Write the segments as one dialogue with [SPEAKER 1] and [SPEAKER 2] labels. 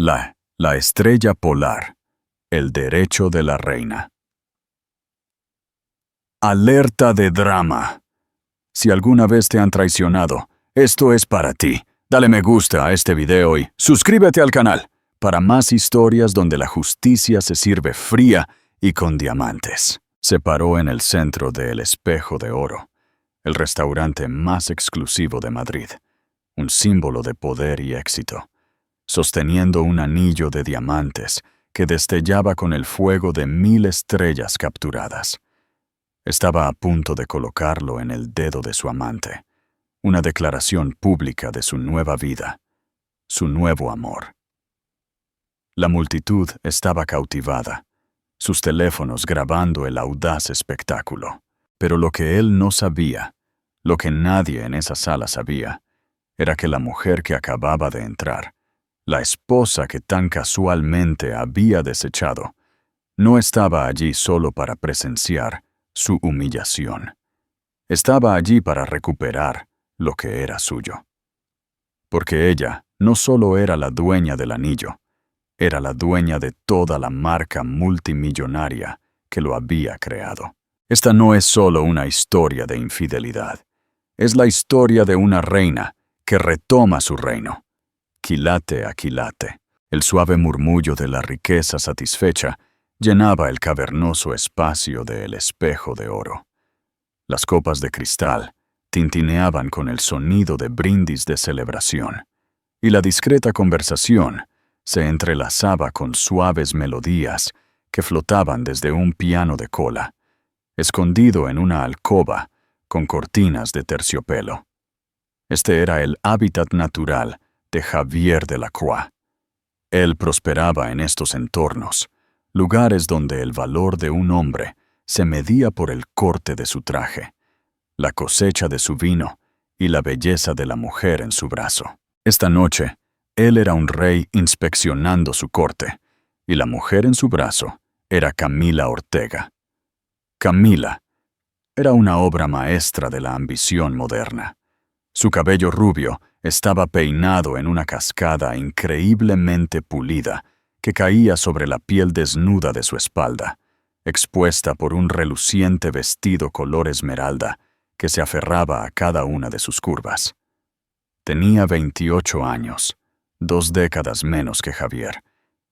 [SPEAKER 1] La estrella polar. El derecho de la reina. Alerta de drama. Si alguna vez te han traicionado, esto es para ti. Dale me gusta a este video y suscríbete al canal para más historias donde la justicia se sirve fría y con diamantes. Se paró en el centro de El Espejo de Oro, el restaurante más exclusivo de Madrid, un símbolo de poder y éxito, sosteniendo un anillo de diamantes que destellaba con el fuego de 1000 estrellas capturadas. Estaba a punto de colocarlo en el dedo de su amante, una declaración pública de su nueva vida, su nuevo amor. La multitud estaba cautivada, sus teléfonos grabando el audaz espectáculo. Pero lo que él no sabía, lo que nadie en esa sala sabía, era que la mujer que acababa de entrar, la esposa que tan casualmente había desechado, no estaba allí solo para presenciar su humillación. Estaba allí para recuperar lo que era suyo. Porque ella no solo era la dueña del anillo, era la dueña de toda la marca multimillonaria que lo había creado. Esta no es solo una historia de infidelidad, es la historia de una reina que retoma su reino, quilate a quilate. El suave murmullo de la riqueza satisfecha llenaba el cavernoso espacio de El Espejo de Oro. Las copas de cristal tintineaban con el sonido de brindis de celebración, y la discreta conversación se entrelazaba con suaves melodías que flotaban desde un piano de cola, escondido en una alcoba con cortinas de terciopelo. Este era el hábitat natural de Javier Delacroix. Él prosperaba en estos entornos, lugares donde el valor de un hombre se medía por el corte de su traje, la cosecha de su vino y la belleza de la mujer en su brazo. Esta noche, él era un rey inspeccionando su corte, y la mujer en su brazo era Camila Ortega. Camila era una obra maestra de la ambición moderna. Su cabello rubio estaba peinado en una cascada increíblemente pulida que caía sobre la piel desnuda de su espalda, expuesta por un reluciente vestido color esmeralda que se aferraba a cada una de sus curvas. Tenía 28 años, 2 décadas menos que Javier,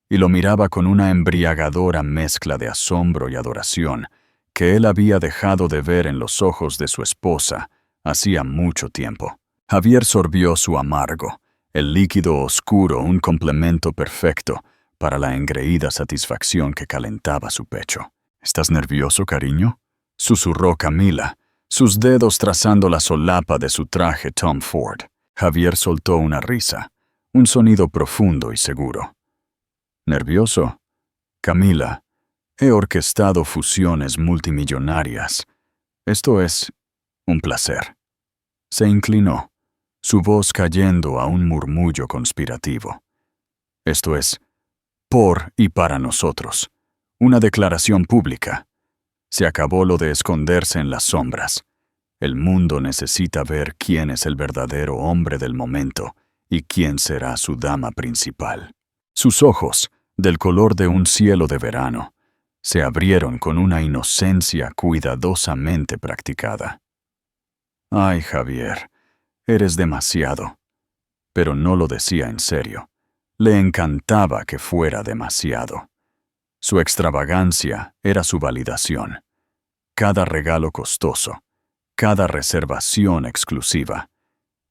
[SPEAKER 1] y lo miraba con una embriagadora mezcla de asombro y adoración que él había dejado de ver en los ojos de su esposa hacía mucho tiempo. Javier sorbió su amargo, el líquido oscuro un complemento perfecto para la engreída satisfacción que calentaba su pecho. ¿Estás nervioso, cariño?, susurró Camila, sus dedos trazando la solapa de su traje Tom Ford. Javier soltó una risa, un sonido profundo y seguro. ¿Nervioso? Camila, he orquestado fusiones multimillonarias. Esto es un placer. Se inclinó, su voz cayendo a un murmullo conspirativo. Esto es por y para nosotros. Una declaración pública. Se acabó lo de esconderse en las sombras. El mundo necesita ver quién es el verdadero hombre del momento y quién será su dama principal. Sus ojos, del color de un cielo de verano, se abrieron con una inocencia cuidadosamente practicada. Ay, Javier, eres demasiado. Pero no lo decía en serio. Le encantaba que fuera demasiado. Su extravagancia era su validación. Cada regalo costoso, cada reservación exclusiva,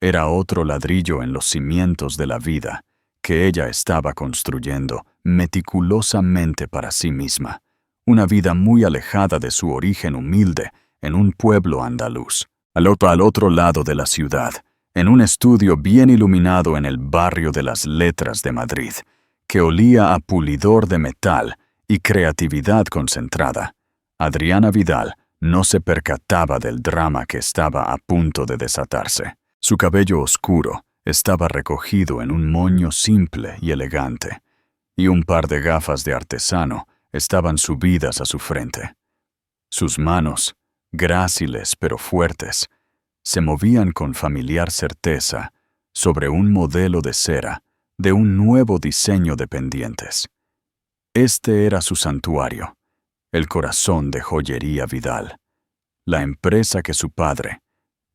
[SPEAKER 1] era otro ladrillo en los cimientos de la vida que ella estaba construyendo meticulosamente para sí misma, una vida muy alejada de su origen humilde en un pueblo andaluz, al otro lado de la ciudad, en un estudio bien iluminado en el barrio de las Letras de Madrid, que olía a pulidor de metal y creatividad concentrada. Adriana Vidal no se percataba del drama que estaba a punto de desatarse. Su cabello oscuro estaba recogido en un moño simple y elegante, y un par de gafas de artesano estaban subidas a su frente. Sus manos, gráciles pero fuertes, se movían con familiar certeza sobre un modelo de cera de un nuevo diseño de pendientes. Este era su santuario, el corazón de Joyería Vidal, la empresa que su padre,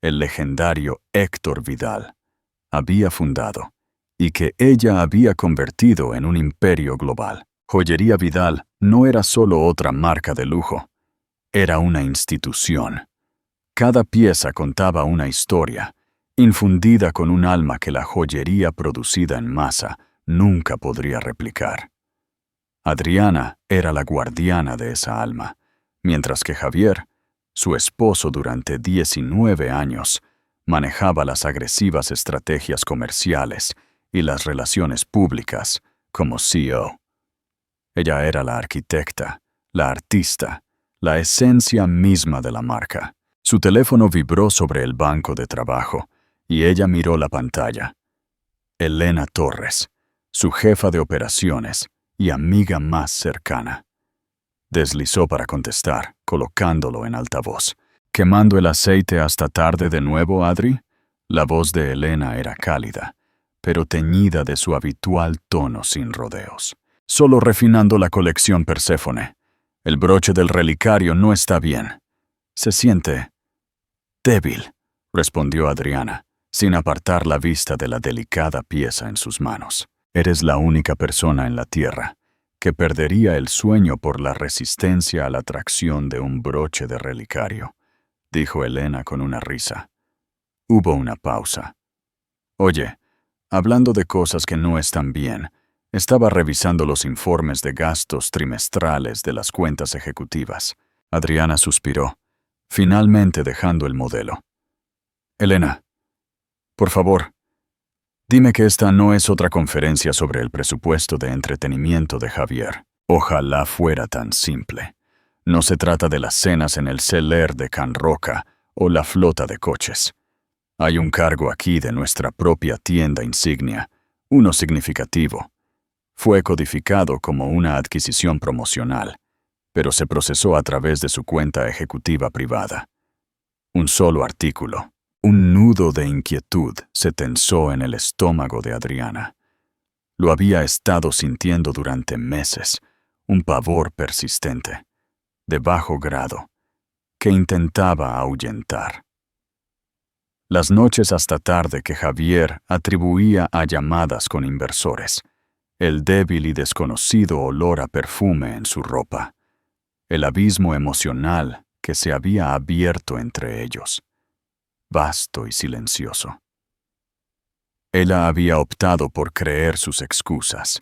[SPEAKER 1] el legendario Héctor Vidal, había fundado y que ella había convertido en un imperio global. Joyería Vidal no era solo otra marca de lujo, era una institución. Cada pieza contaba una historia, infundida con un alma que la joyería producida en masa nunca podría replicar. Adriana era la guardiana de esa alma, mientras que Javier, su esposo durante 19 años, manejaba las agresivas estrategias comerciales y las relaciones públicas como CEO. Ella era la arquitecta, la artista, la esencia misma de la marca. Su teléfono vibró sobre el banco de trabajo y ella miró la pantalla. Elena Torres, su jefa de operaciones y amiga más cercana. Deslizó para contestar, colocándolo en altavoz. ¿Quemando el aceite hasta tarde de nuevo, Adri? La voz de Elena era cálida, pero teñida de su habitual tono sin rodeos. Solo refinando la colección Perséfone. El broche del relicario no está bien. Se siente débil, respondió Adriana, sin apartar la vista de la delicada pieza en sus manos. Eres la única persona en la Tierra que perdería el sueño por la resistencia a la atracción de un broche de relicario, dijo Elena con una risa. Hubo una pausa. Oye, hablando de cosas que no están bien, estaba revisando los informes de gastos trimestrales de las cuentas ejecutivas. Adriana suspiró, finalmente dejando el modelo. Elena, por favor, dime que esta no es otra conferencia sobre el presupuesto de entretenimiento de Javier. Ojalá fuera tan simple. No se trata de las cenas en el Celler de Can Roca o la flota de coches. Hay un cargo aquí de nuestra propia tienda insignia, uno significativo. Fue codificado como una adquisición promocional, pero se procesó a través de su cuenta ejecutiva privada. Un solo artículo. Un nudo de inquietud se tensó en el estómago de Adriana. Lo había estado sintiendo durante meses, un pavor persistente, de bajo grado, que intentaba ahuyentar. Las noches hasta tarde que Javier atribuía a llamadas con inversores, el débil y desconocido olor a perfume en su ropa, el abismo emocional que se había abierto entre ellos, vasto y silencioso. Ella había optado por creer sus excusas,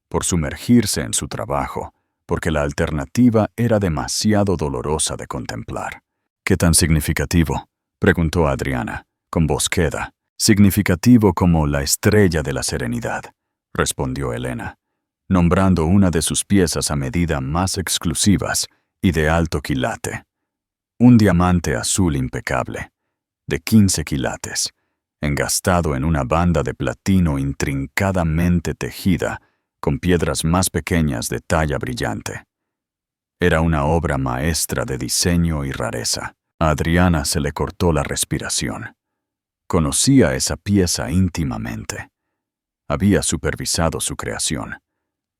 [SPEAKER 1] por sumergirse en su trabajo, porque la alternativa era demasiado dolorosa de contemplar. ¿Qué tan significativo?, preguntó Adriana, con voz queda. Significativo como la estrella de la serenidad, respondió Elena, nombrando una de sus piezas a medida más exclusivas y de alto quilate. Un diamante azul impecable, de 15 quilates, engastado en una banda de platino intrincadamente tejida con piedras más pequeñas de talla brillante. Era una obra maestra de diseño y rareza. A Adriana se le cortó la respiración. Conocía esa pieza íntimamente. Había supervisado su creación,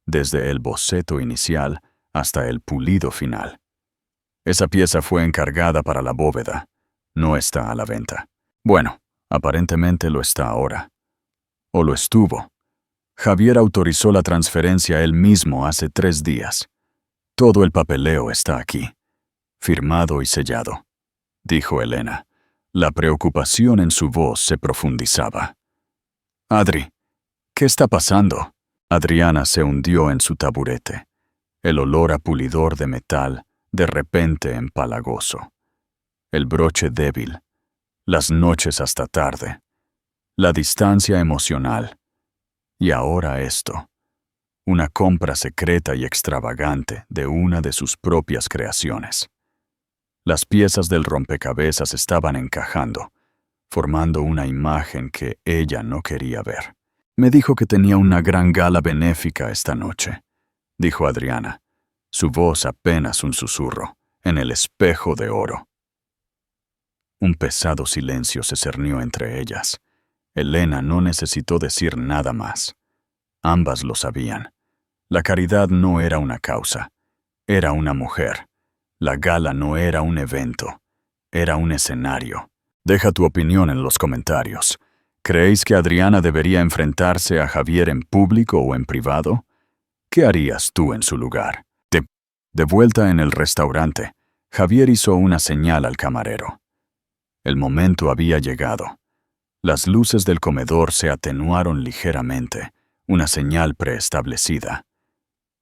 [SPEAKER 1] desde el boceto inicial hasta el pulido final. Esa pieza fue encargada para la bóveda. No está a la venta. Bueno, aparentemente lo está ahora. O lo estuvo. Javier autorizó la transferencia él mismo hace 3 días. Todo el papeleo está aquí, firmado y sellado, dijo Elena. La preocupación en su voz se profundizaba. Adri, ¿qué está pasando? Adriana se hundió en su taburete. El olor a pulidor de metal de repente empalagoso. El broche débil. Las noches hasta tarde. La distancia emocional. Y ahora esto. Una compra secreta y extravagante de una de sus propias creaciones. Las piezas del rompecabezas estaban encajando, formando una imagen que ella no quería ver. Me dijo que tenía una gran gala benéfica esta noche, dijo Adriana, su voz apenas un susurro, en el espejo de oro. Un pesado silencio se cernió entre ellas. Elena no necesitó decir nada más. Ambas lo sabían. La caridad no era una causa, era una mujer. La gala no era un evento, era un escenario. Deja tu opinión en los comentarios. ¿Creéis que Adriana debería enfrentarse a Javier en público o en privado? ¿Qué harías tú en su lugar? De vuelta en el restaurante, Javier hizo una señal al camarero. El momento había llegado. Las luces del comedor se atenuaron ligeramente, una señal preestablecida.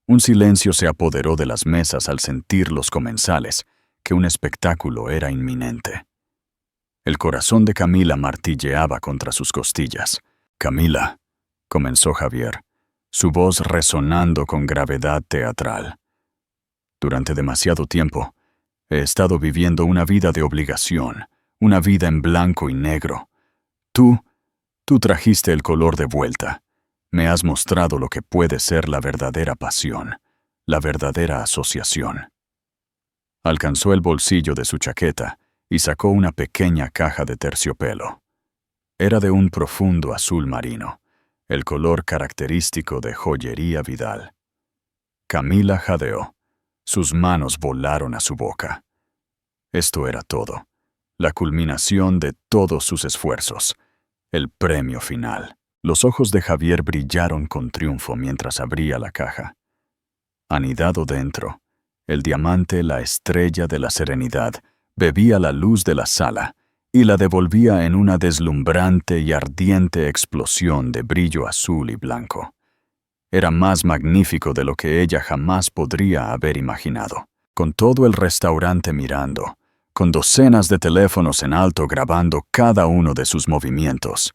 [SPEAKER 1] Un silencio se apoderó de las mesas al sentir los comensales que un espectáculo era inminente. El corazón de Camila martilleaba contra sus costillas. «Camila», comenzó Javier, su voz resonando con gravedad teatral. «Durante demasiado tiempo he estado viviendo una vida de obligación, una vida en blanco y negro. Tú trajiste el color de vuelta. Me has mostrado lo que puede ser la verdadera pasión, la verdadera asociación». Alcanzó el bolsillo de su chaqueta y sacó una pequeña caja de terciopelo. Era de un profundo azul marino, el color característico de Joyería Vidal. Camila jadeó. Sus manos volaron a su boca. Esto era todo, la culminación de todos sus esfuerzos, el premio final. Los ojos de Javier brillaron con triunfo mientras abría la caja. Anidado dentro, el diamante, la estrella de la serenidad, bebía la luz de la sala y la devolvía en una deslumbrante y ardiente explosión de brillo azul y blanco. Era más magnífico de lo que ella jamás podría haber imaginado. Con todo el restaurante mirando, con docenas de teléfonos en alto grabando cada uno de sus movimientos,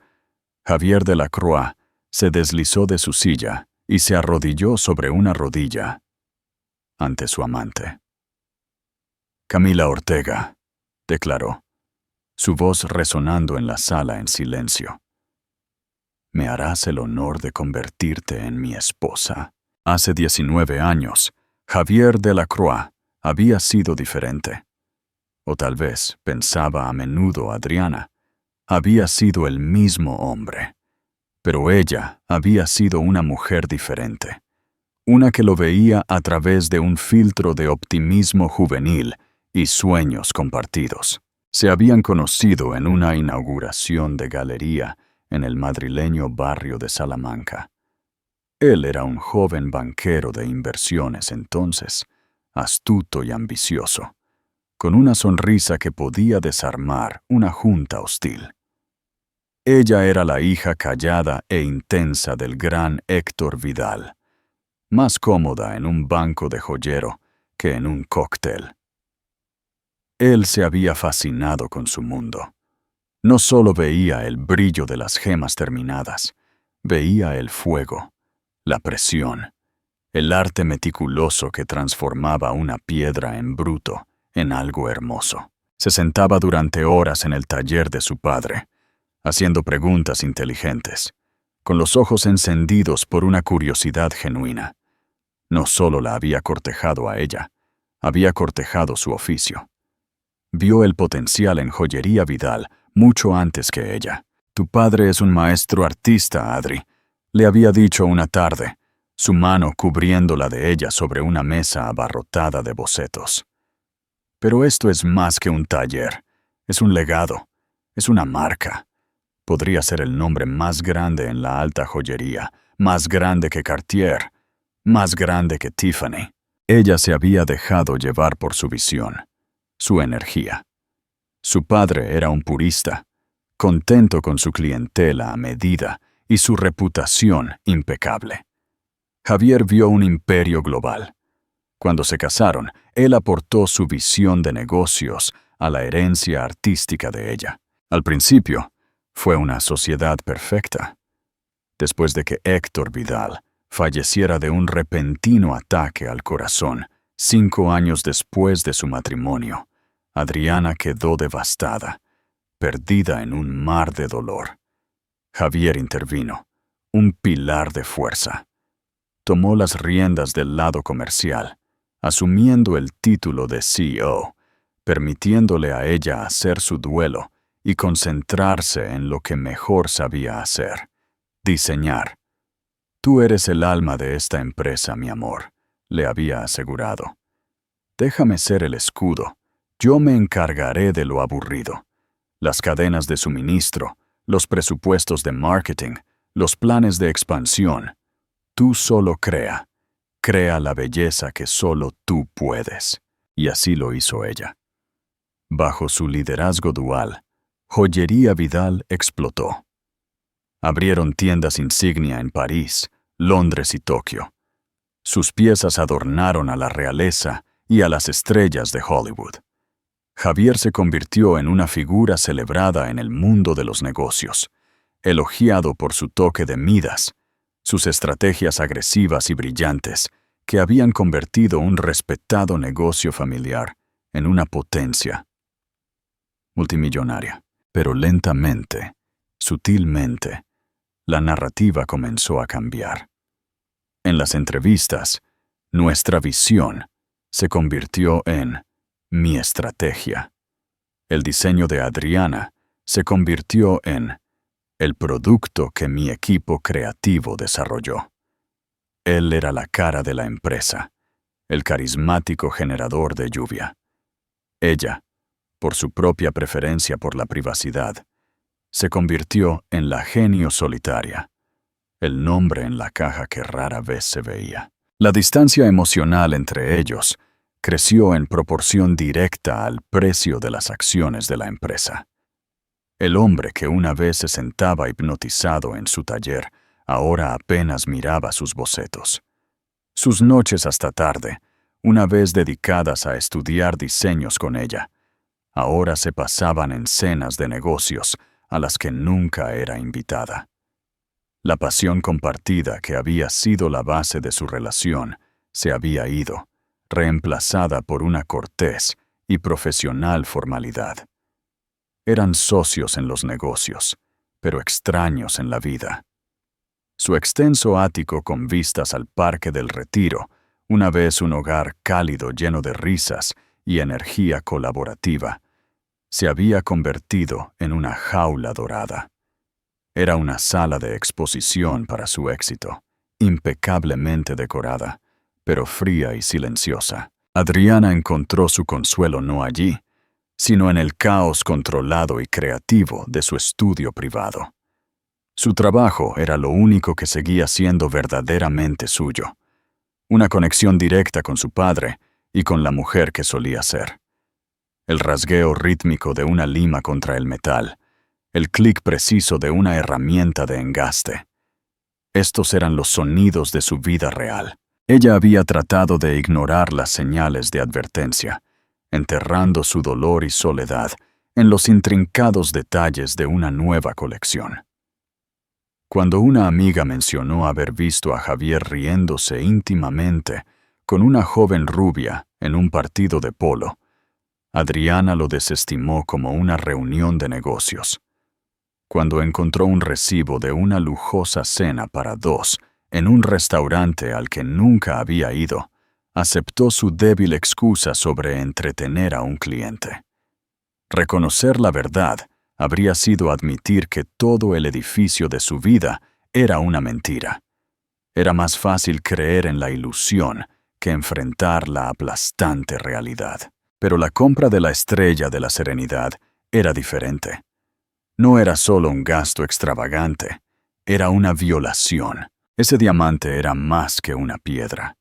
[SPEAKER 1] Javier Delacroix se deslizó de su silla y se arrodilló sobre una rodilla ante su amante. «Camila Ortega», declaró, su voz resonando en la sala en silencio. «¿Me harás el honor de convertirte en mi esposa?» Hace 19 años, Javier Delacroix había sido diferente. O tal vez, pensaba a menudo Adriana, había sido el mismo hombre. Pero ella había sido una mujer diferente. Una que lo veía a través de un filtro de optimismo juvenil y sueños compartidos. Se habían conocido en una inauguración de galería en el madrileño barrio de Salamanca. Él era un joven banquero de inversiones entonces, astuto y ambicioso, con una sonrisa que podía desarmar una junta hostil. Ella era la hija callada e intensa del gran Héctor Vidal, más cómoda en un banco de joyero que en un cóctel. Él se había fascinado con su mundo. No solo veía el brillo de las gemas terminadas, veía el fuego, la presión, el arte meticuloso que transformaba una piedra en bruto, en algo hermoso. Se sentaba durante horas en el taller de su padre, haciendo preguntas inteligentes, con los ojos encendidos por una curiosidad genuina. No solo la había cortejado a ella, había cortejado su oficio. Vio el potencial en Joyería Vidal mucho antes que ella. «Tu padre es un maestro artista, Adri», le había dicho una tarde, su mano cubriendo la de ella sobre una mesa abarrotada de bocetos. «Pero esto es más que un taller, es un legado, es una marca. Podría ser el nombre más grande en la alta joyería, más grande que Cartier, más grande que Tiffany». Ella se había dejado llevar por su visión, su energía. Su padre era un purista, contento con su clientela a medida y su reputación impecable. Javier vio un imperio global. Cuando se casaron, él aportó su visión de negocios a la herencia artística de ella. Al principio, fue una sociedad perfecta. Después de que Héctor Vidal falleciera de un repentino ataque al corazón 5 años después de su matrimonio, Adriana quedó devastada, perdida en un mar de dolor. Javier intervino, un pilar de fuerza. Tomó las riendas del lado comercial, asumiendo el título de CEO, permitiéndole a ella hacer su duelo y concentrarse en lo que mejor sabía hacer: diseñar. Tú eres el alma de esta empresa, mi amor, le había asegurado. Déjame ser el escudo. Yo me encargaré de lo aburrido. Las cadenas de suministro, los presupuestos de marketing, los planes de expansión. Tú solo crea. Crea la belleza que solo tú puedes. Y así lo hizo ella. Bajo su liderazgo dual, Joyería Vidal explotó. Abrieron tiendas insignia en París, Londres y Tokio. Sus piezas adornaron a la realeza y a las estrellas de Hollywood. Javier se convirtió en una figura celebrada en el mundo de los negocios, elogiado por su toque de Midas, sus estrategias agresivas y brillantes, que habían convertido un respetado negocio familiar en una potencia multimillonaria. Pero lentamente, sutilmente, la narrativa comenzó a cambiar. En las entrevistas, nuestra visión se convirtió en mi estrategia. El diseño de Adriana se convirtió en el producto que mi equipo creativo desarrolló. Él era la cara de la empresa, el carismático generador de lluvia. Ella, por su propia preferencia por la privacidad, se convirtió en la genio solitaria, el nombre en la caja que rara vez se veía. La distancia emocional entre ellos creció en proporción directa al precio de las acciones de la empresa. El hombre que una vez se sentaba hipnotizado en su taller, ahora apenas miraba sus bocetos. Sus noches hasta tarde, una vez dedicadas a estudiar diseños con ella, ahora se pasaban en cenas de negocios a las que nunca era invitada. La pasión compartida que había sido la base de su relación se había ido, reemplazada por una cortés y profesional formalidad. Eran socios en los negocios, pero extraños en la vida. Su extenso ático con vistas al Parque del Retiro, una vez un hogar cálido lleno de risas y energía colaborativa, se había convertido en una jaula dorada. Era una sala de exposición para su éxito, impecablemente decorada, pero fría y silenciosa. Adriana encontró su consuelo no allí, sino en el caos controlado y creativo de su estudio privado. Su trabajo era lo único que seguía siendo verdaderamente suyo, una conexión directa con su padre y con la mujer que solía ser. El rasgueo rítmico de una lima contra el metal, el clic preciso de una herramienta de engaste. Estos eran los sonidos de su vida real. Ella había tratado de ignorar las señales de advertencia, enterrando su dolor y soledad en los intrincados detalles de una nueva colección. Cuando una amiga mencionó haber visto a Javier riéndose íntimamente con una joven rubia en un partido de polo, Adriana lo desestimó como una reunión de negocios. Cuando encontró un recibo de una lujosa cena para dos en un restaurante al que nunca había ido, aceptó su débil excusa sobre entretener a un cliente. Reconocer la verdad habría sido admitir que todo el edificio de su vida era una mentira. Era más fácil creer en la ilusión que enfrentar la aplastante realidad. Pero la compra de la estrella de la serenidad era diferente. No era solo un gasto extravagante, era una violación. Ese diamante era más que una piedra.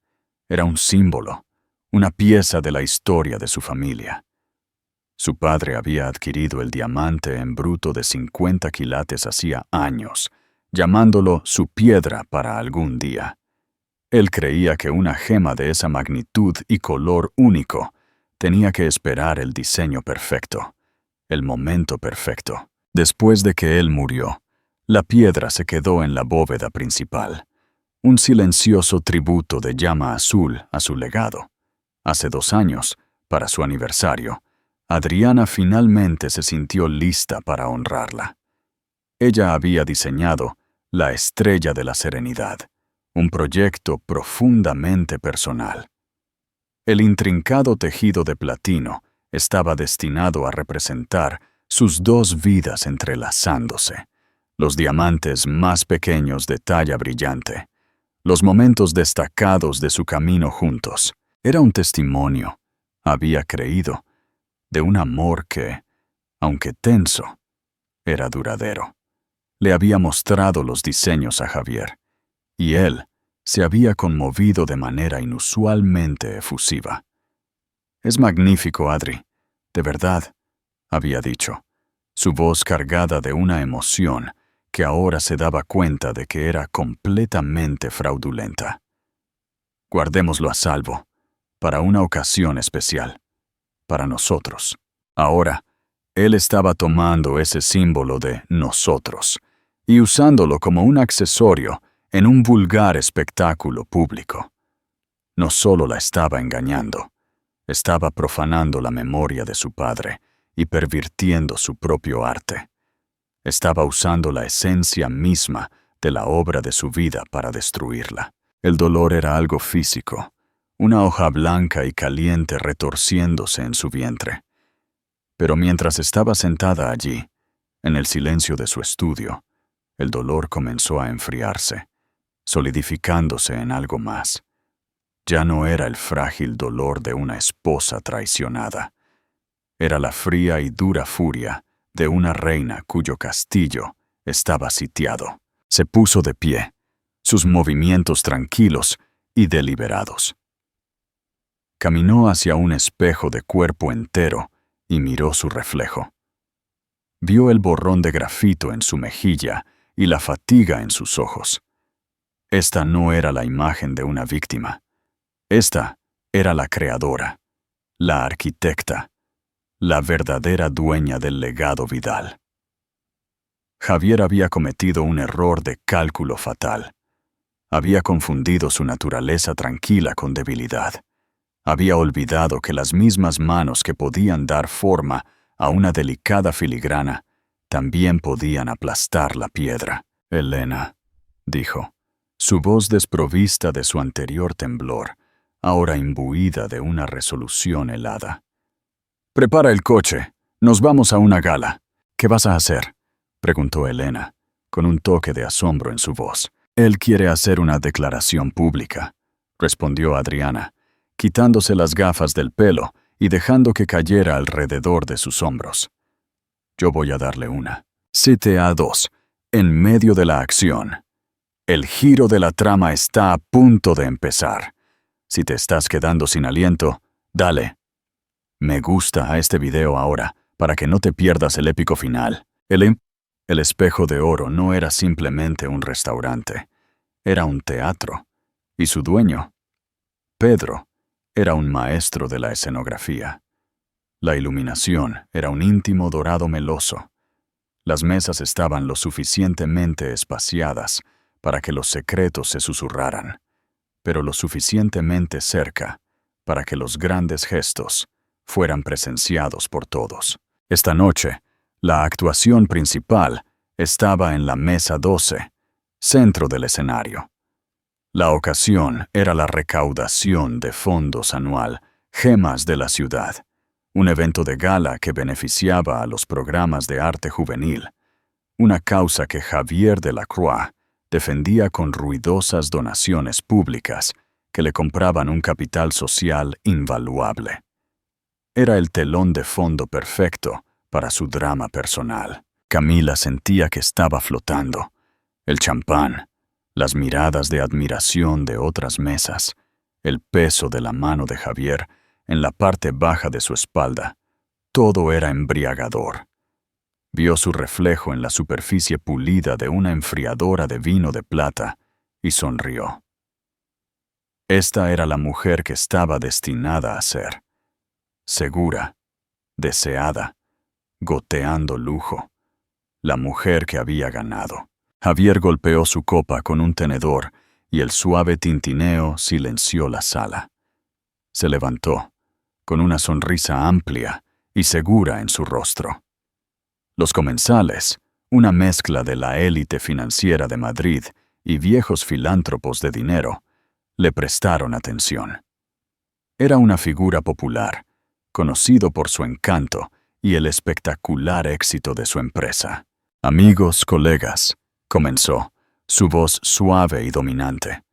[SPEAKER 1] Era un símbolo, una pieza de la historia de su familia. Su padre había adquirido el diamante en bruto de 50 quilates hacía años, llamándolo su piedra para algún día. Él creía que una gema de esa magnitud y color único tenía que esperar el diseño perfecto, el momento perfecto. Después de que él murió, la piedra se quedó en la bóveda principal, un silencioso tributo de llama azul a su legado. Hace 2 años, para su aniversario, Adriana finalmente se sintió lista para honrarla. Ella había diseñado la Estrella de la Serenidad, un proyecto profundamente personal. El intrincado tejido de platino estaba destinado a representar sus 2 vidas entrelazándose, los diamantes más pequeños de talla brillante, los momentos destacados de su camino juntos. Era un testimonio, había creído, de un amor que, aunque tenso, era duradero. Le había mostrado los diseños a Javier, y él se había conmovido de manera inusualmente efusiva. «Es magnífico, Adri, de verdad», había dicho, su voz cargada de una emoción que ahora se daba cuenta de que era completamente fraudulenta. «Guardémoslo a salvo, para una ocasión especial, para nosotros». Ahora, él estaba tomando ese símbolo de nosotros y usándolo como un accesorio en un vulgar espectáculo público. No solo la estaba engañando, estaba profanando la memoria de su padre y pervirtiendo su propio arte. Estaba usando la esencia misma de la obra de su vida para destruirla. El dolor era algo físico, una hoja blanca y caliente retorciéndose en su vientre. Pero mientras estaba sentada allí, en el silencio de su estudio, el dolor comenzó a enfriarse, solidificándose en algo más. Ya no era el frágil dolor de una esposa traicionada. Era la fría y dura furia de una reina cuyo castillo estaba sitiado. Se puso de pie, sus movimientos tranquilos y deliberados. Caminó hacia un espejo de cuerpo entero y miró su reflejo. Vio el borrón de grafito en su mejilla y la fatiga en sus ojos. Esta no era la imagen de una víctima. Esta era la creadora, la arquitecta, la verdadera dueña del legado Vidal. Javier había cometido un error de cálculo fatal. Había confundido su naturaleza tranquila con debilidad. Había olvidado que las mismas manos que podían dar forma a una delicada filigrana también podían aplastar la piedra. «Elena», dijo, su voz desprovista de su anterior temblor, ahora imbuida de una resolución helada. «Prepara el coche. Nos vamos a una gala». «¿Qué vas a hacer?», preguntó Elena, con un toque de asombro en su voz. «Él quiere hacer una declaración pública», respondió Adriana, quitándose las gafas del pelo y dejando que cayera alrededor de sus hombros. «Yo voy a darle una». CTA 2. En medio de la acción. El giro de la trama está a punto de empezar. Si te estás quedando sin aliento, dale me gusta a este video ahora para que no te pierdas el épico final. El Espejo de Oro no era simplemente un restaurante, era un teatro, y su dueño, Pedro, era un maestro de la escenografía. La iluminación era un íntimo dorado meloso. Las mesas estaban lo suficientemente espaciadas para que los secretos se susurraran, pero lo suficientemente cerca para que los grandes gestos fueran presenciados por todos. Esta noche, la actuación principal estaba en la mesa 12, centro del escenario. La ocasión era la recaudación de fondos anual Gemas de la Ciudad, un evento de gala que beneficiaba a los programas de arte juvenil, una causa que Javier de la Croix defendía con ruidosas donaciones públicas que le compraban un capital social invaluable. Era el telón de fondo perfecto para su drama personal. Camila sentía que estaba flotando. El champán, las miradas de admiración de otras mesas, el peso de la mano de Javier en la parte baja de su espalda, todo era embriagador. Vio su reflejo en la superficie pulida de una enfriadora de vino de plata y sonrió. Esta era la mujer que estaba destinada a ser. Segura, deseada, goteando lujo. La mujer que había ganado. Javier golpeó su copa con un tenedor y el suave tintineo silenció la sala. Se levantó, con una sonrisa amplia y segura en su rostro. Los comensales, una mezcla de la élite financiera de Madrid y viejos filántropos de dinero, le prestaron atención. Era una figura popular, conocido por su encanto y el espectacular éxito de su empresa. «Amigos, colegas», comenzó, su voz suave y dominante.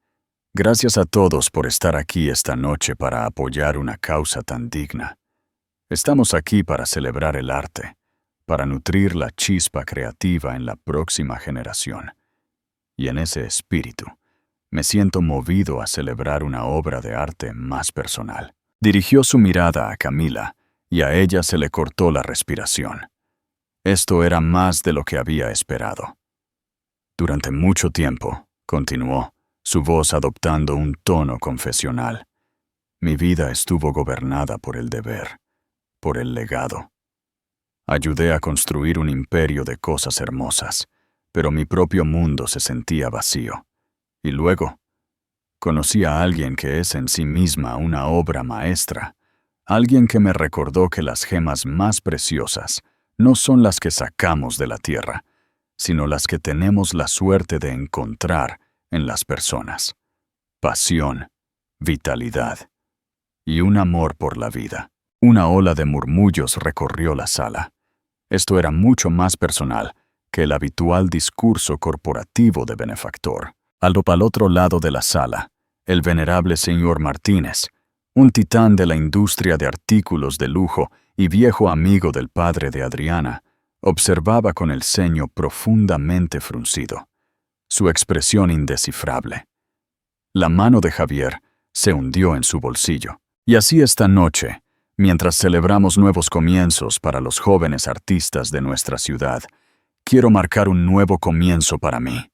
[SPEAKER 1] Gracias a todos por estar aquí esta noche para apoyar una causa tan digna. Estamos aquí para celebrar el arte, para nutrir la chispa creativa en la próxima generación. Y en ese espíritu, me siento movido a celebrar una obra de arte más personal. Dirigió su mirada a Camila y a ella se le cortó la respiración. Esto era más de lo que había esperado. Durante mucho tiempo, continuó, su voz adoptando un tono confesional, mi vida estuvo gobernada por el deber, por el legado. Ayudé a construir un imperio de cosas hermosas, pero mi propio mundo se sentía vacío. Y luego, conocí a alguien que es en sí misma una obra maestra, alguien que me recordó que las gemas más preciosas no son las que sacamos de la tierra, sino las que tenemos la suerte de encontrar en las personas. Pasión, vitalidad y un amor por la vida. Una ola de murmullos recorrió la sala. Esto era mucho más personal que el habitual discurso corporativo de benefactor. Al otro lado de la sala, el venerable señor Martínez, un titán de la industria de artículos de lujo y viejo amigo del padre de Adriana, observaba con el ceño profundamente fruncido, su expresión indescifrable. La mano de Javier se hundió en su bolsillo. Y así esta noche, mientras celebramos nuevos comienzos para los jóvenes artistas de nuestra ciudad, quiero marcar un nuevo comienzo para mí.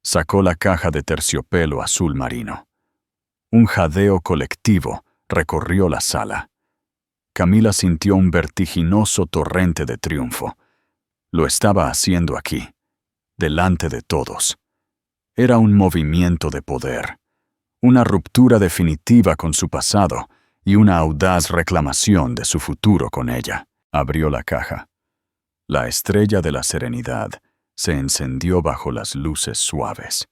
[SPEAKER 1] Sacó la caja de terciopelo azul marino. Un jadeo colectivo recorrió la sala. Camila sintió un vertiginoso torrente de triunfo. Lo estaba haciendo aquí, delante de todos. Era un movimiento de poder, una ruptura definitiva con su pasado y una audaz reclamación de su futuro con ella. Abrió la caja. La estrella de la serenidad se encendió bajo las luces suaves.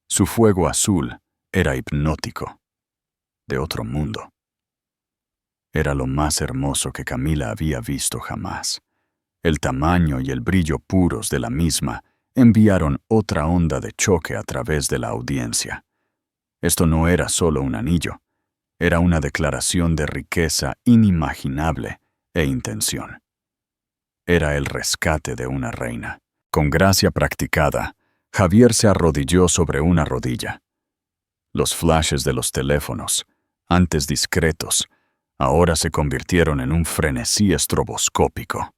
[SPEAKER 1] Su fuego azul era hipnótico, de otro mundo. Era lo más hermoso que Camila había visto jamás. El tamaño y el brillo puros de la misma enviaron otra onda de choque a través de la audiencia. Esto no era solo un anillo, era una declaración de riqueza inimaginable e intención. Era el rescate de una reina. Con gracia practicada, Javier se arrodilló sobre una rodilla. Los flashes de los teléfonos, antes discretos, ahora se convirtieron en un frenesí estroboscópico.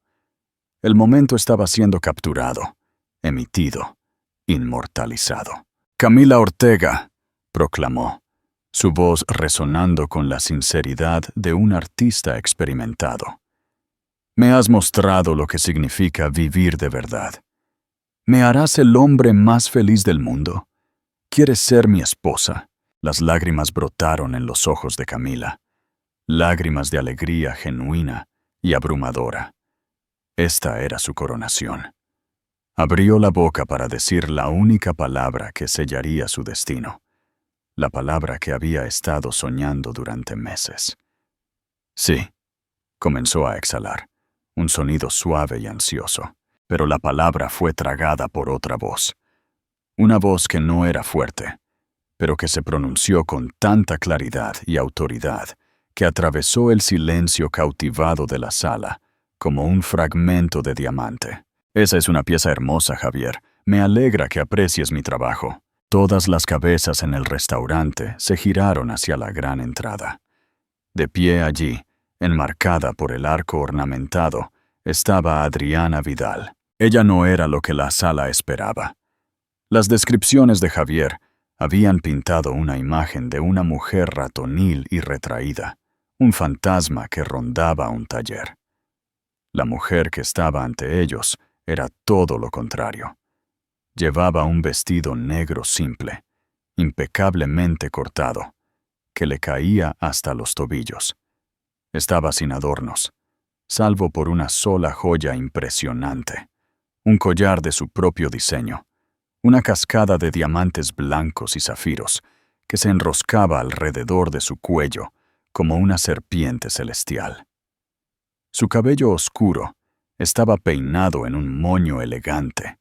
[SPEAKER 1] El momento estaba siendo capturado, emitido, inmortalizado. Camila Ortega, proclamó, su voz resonando con la sinceridad de un artista experimentado. Me has mostrado lo que significa vivir de verdad. ¿Me harás el hombre más feliz del mundo? ¿Quieres ser mi esposa? Las lágrimas brotaron en los ojos de Camila. Lágrimas de alegría genuina y abrumadora. Esta era su coronación. Abrió la boca para decir la única palabra que sellaría su destino. La palabra que había estado soñando durante meses. Sí, comenzó a exhalar, un sonido suave y ansioso. Pero la palabra fue tragada por otra voz. Una voz que no era fuerte, pero que se pronunció con tanta claridad y autoridad que atravesó el silencio cautivado de la sala como un fragmento de diamante. Esa es una pieza hermosa, Javier. Me alegra que aprecies mi trabajo. Todas las cabezas en el restaurante se giraron hacia la gran entrada. De pie allí, enmarcada por el arco ornamentado, estaba Adriana Vidal. Ella no era lo que la sala esperaba. Las descripciones de Javier habían pintado una imagen de una mujer ratonil y retraída, un fantasma que rondaba un taller. La mujer que estaba ante ellos era todo lo contrario. Llevaba un vestido negro simple, impecablemente cortado, que le caía hasta los tobillos. Estaba sin adornos, salvo por una sola joya impresionante. Un collar de su propio diseño, una cascada de diamantes blancos y zafiros que se enroscaba alrededor de su cuello como una serpiente celestial. Su cabello oscuro estaba peinado en un moño elegante,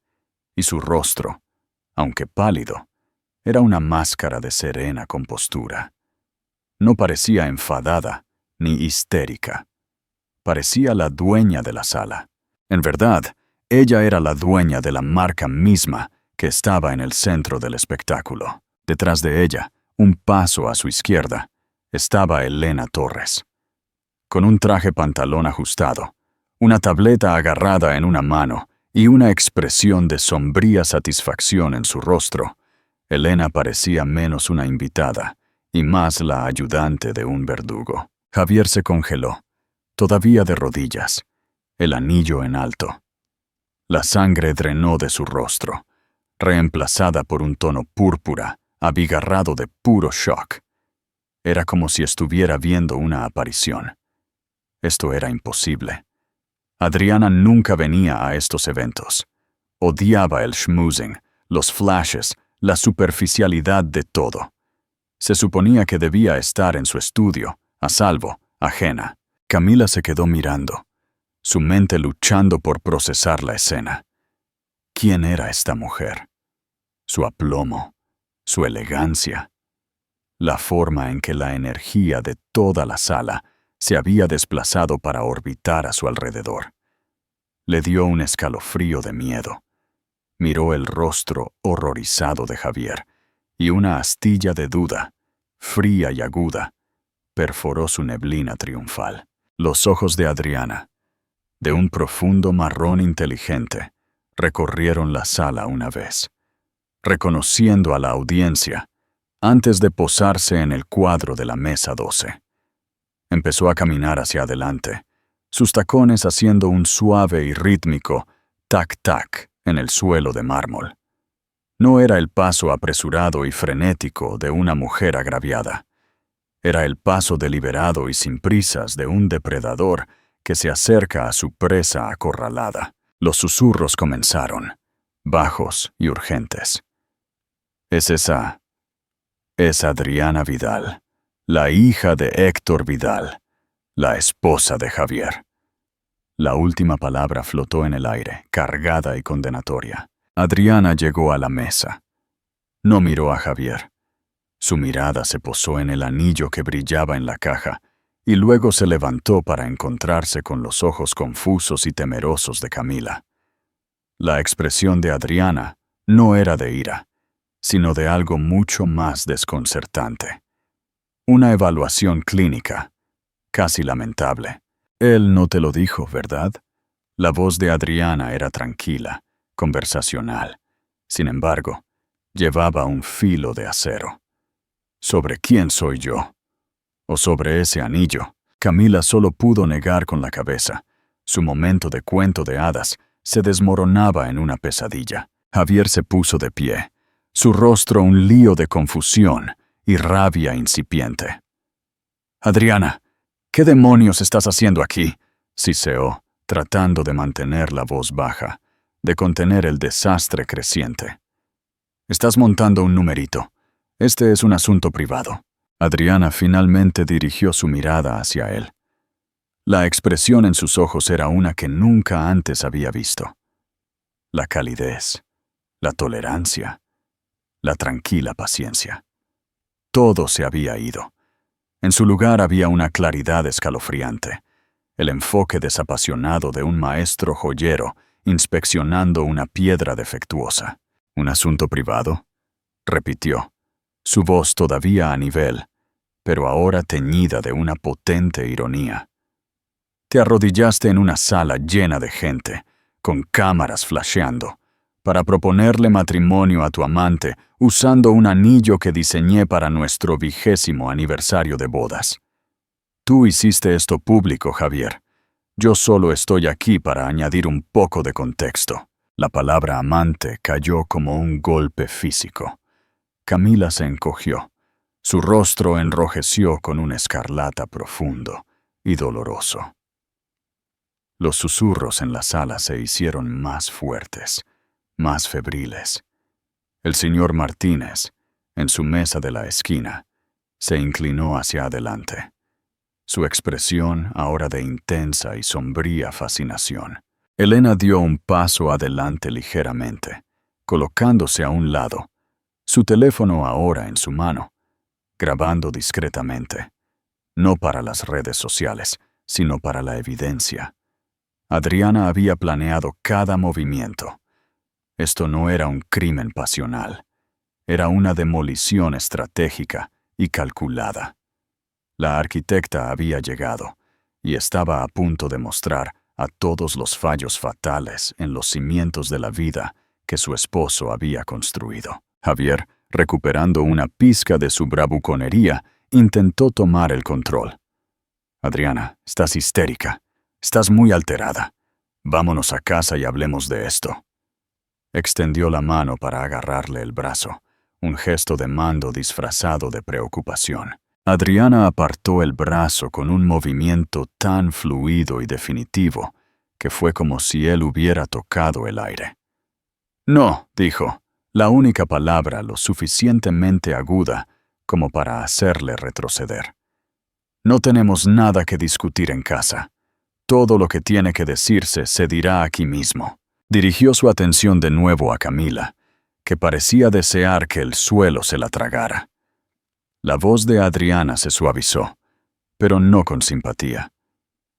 [SPEAKER 1] y su rostro, aunque pálido, Era una máscara de serena compostura. No parecía enfadada ni histérica. Parecía la dueña de la sala. En verdad, ella era la dueña de la marca misma que estaba en el centro del espectáculo. Detrás de ella, un paso a su izquierda, estaba Elena Torres. Con un traje pantalón ajustado, una tableta agarrada en una mano y una expresión de sombría satisfacción en su rostro, Elena parecía menos una invitada y más la ayudante de un verdugo. Javier se congeló, todavía de rodillas, el anillo en alto. La sangre drenó de su rostro, reemplazada por un tono púrpura, abigarrado de puro shock. Era como si estuviera viendo una aparición. Esto era imposible. Adriana nunca venía a estos eventos. Odiaba el schmoozing, los flashes, la superficialidad de todo. Se suponía que debía estar en su estudio, a salvo, ajena. Camila se quedó mirando, su mente luchando por procesar la escena. ¿Quién era esta mujer? Su aplomo, su elegancia, la forma en que la energía de toda la sala se había desplazado para orbitar a su alrededor. Le dio un escalofrío de miedo. Miró el rostro horrorizado de Javier, y una astilla de duda, fría y aguda, perforó su neblina triunfal. Los ojos de Adriana, de un profundo marrón inteligente, recorrieron la sala una vez, reconociendo a la audiencia antes de posarse en el cuadro de la mesa 12. Empezó a caminar hacia adelante, sus tacones haciendo un suave y rítmico tac-tac en el suelo de mármol. No era el paso apresurado y frenético de una mujer agraviada. Era el paso deliberado y sin prisas de un depredador que se acerca a su presa acorralada. Los susurros comenzaron, bajos y urgentes. Es Adriana Vidal, la hija de Héctor Vidal, la esposa de Javier. La última palabra flotó en el aire, cargada y condenatoria. Adriana llegó a la mesa. No miró a Javier. Su mirada se posó en el anillo que brillaba en la caja, y luego se levantó para encontrarse con los ojos confusos y temerosos de Camila. La expresión de Adriana no era de ira, sino de algo mucho más desconcertante. Una evaluación clínica, casi lamentable. Él no te lo dijo, ¿verdad? La voz de Adriana era tranquila, conversacional. Sin embargo, llevaba un filo de acero. ¿Sobre quién soy yo? ¿O sobre ese anillo? Camila solo pudo negar con la cabeza. Su momento de cuento de hadas se desmoronaba en una pesadilla. Javier se puso de pie, su rostro un lío de confusión y rabia incipiente. «Adriana, ¿qué demonios estás haciendo aquí?», siseó, tratando de mantener la voz baja, de contener el desastre creciente. «Estás montando un numerito. Este es un asunto privado». Adriana finalmente dirigió su mirada hacia él. La expresión en sus ojos era una que nunca antes había visto. La calidez, la tolerancia, la tranquila paciencia. Todo se había ido. En su lugar había una claridad escalofriante, el enfoque desapasionado de un maestro joyero inspeccionando una piedra defectuosa. «¿Un asunto privado?», repitió, su voz todavía a nivel, pero ahora teñida de una potente ironía. «Te arrodillaste en una sala llena de gente, con cámaras flasheando, para proponerle matrimonio a tu amante usando un anillo que diseñé para nuestro 20º aniversario de bodas. Tú hiciste esto público, Javier. Yo solo estoy aquí para añadir un poco de contexto». La palabra amante cayó como un golpe físico. Camila se encogió. Su rostro enrojeció con un escarlata profundo y doloroso. Los susurros en la sala se hicieron más fuertes, más febriles. El señor Martínez, en su mesa de la esquina, se inclinó hacia adelante. Su expresión ahora de intensa y sombría fascinación. Elena dio un paso adelante ligeramente, colocándose a un lado, Su teléfono ahora en su mano, grabando discretamente, no para las redes sociales, sino para la evidencia. Adriana había planeado cada movimiento. Esto no era un crimen pasional, era una demolición estratégica y calculada. La arquitecta había llegado y estaba a punto de mostrar a todos los fallos fatales en los cimientos de la vida que su esposo había construido. Javier, recuperando una pizca de su bravuconería, intentó tomar el control. Adriana, estás histérica. Estás muy alterada. Vámonos a casa y hablemos de esto. Extendió la mano para agarrarle el brazo, un gesto de mando disfrazado de preocupación. Adriana apartó el brazo con un movimiento tan fluido y definitivo que fue como si él hubiera tocado el aire. No, dijo, la única palabra lo suficientemente aguda como para hacerle retroceder. No tenemos nada que discutir en casa. Todo lo que tiene que decirse se dirá aquí mismo. Dirigió su atención de nuevo a Camila, que parecía desear que el suelo se la tragara. La voz de Adriana se suavizó, pero no con simpatía,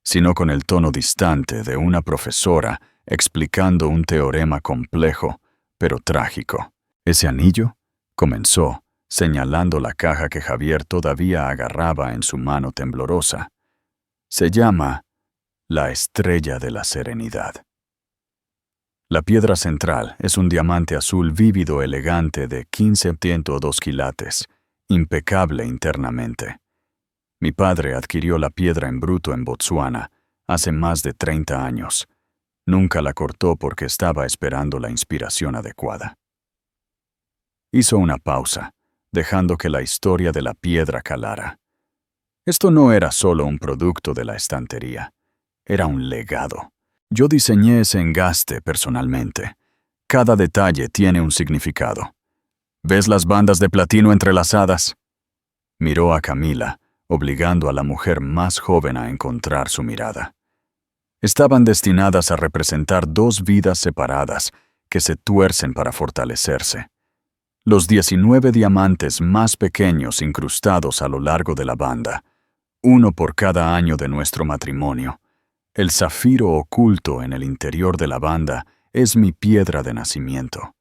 [SPEAKER 1] sino con el tono distante de una profesora explicando un teorema complejo, pero trágico. ¿Ese anillo? Comenzó, señalando la caja que Javier todavía agarraba en su mano temblorosa. Se llama la Estrella de la Serenidad. La piedra central es un diamante azul vívido elegante de 15.2 quilates, impecable internamente. Mi padre adquirió la piedra en bruto en Botsuana hace más de 30 años. Nunca la cortó porque estaba esperando la inspiración adecuada. Hizo una pausa, dejando que la historia de la piedra calara. Esto no era solo un producto de la estantería, era un legado. Yo diseñé ese engaste personalmente. Cada detalle tiene un significado. ¿Ves las bandas de platino entrelazadas? Miró a Camila, obligando a la mujer más joven a encontrar su mirada. Estaban destinadas a representar dos vidas separadas que se tuercen para fortalecerse. Los 19 diamantes más pequeños incrustados a lo largo de la banda, uno por cada año de nuestro matrimonio. El zafiro oculto en el interior de la banda es mi piedra de nacimiento.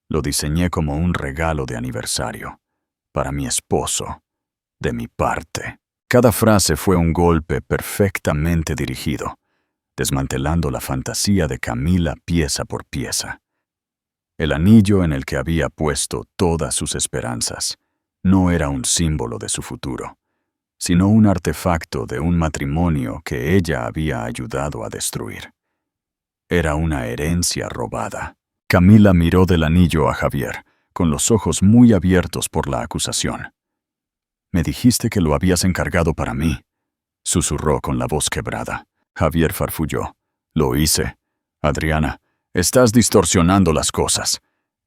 [SPEAKER 1] Lo diseñé como un regalo de aniversario, para mi esposo, de mi parte. Cada frase fue un golpe perfectamente dirigido, desmantelando la fantasía de Camila pieza por pieza. El anillo en el que había puesto todas sus esperanzas no era un símbolo de su futuro, sino un artefacto de un matrimonio que ella había ayudado a destruir. Era una herencia robada. Camila miró del anillo a Javier, con los ojos muy abiertos por la acusación. «Me dijiste que lo habías encargado para mí», susurró con la voz quebrada. Javier farfulló. «Lo hice. Adriana, estás distorsionando las cosas.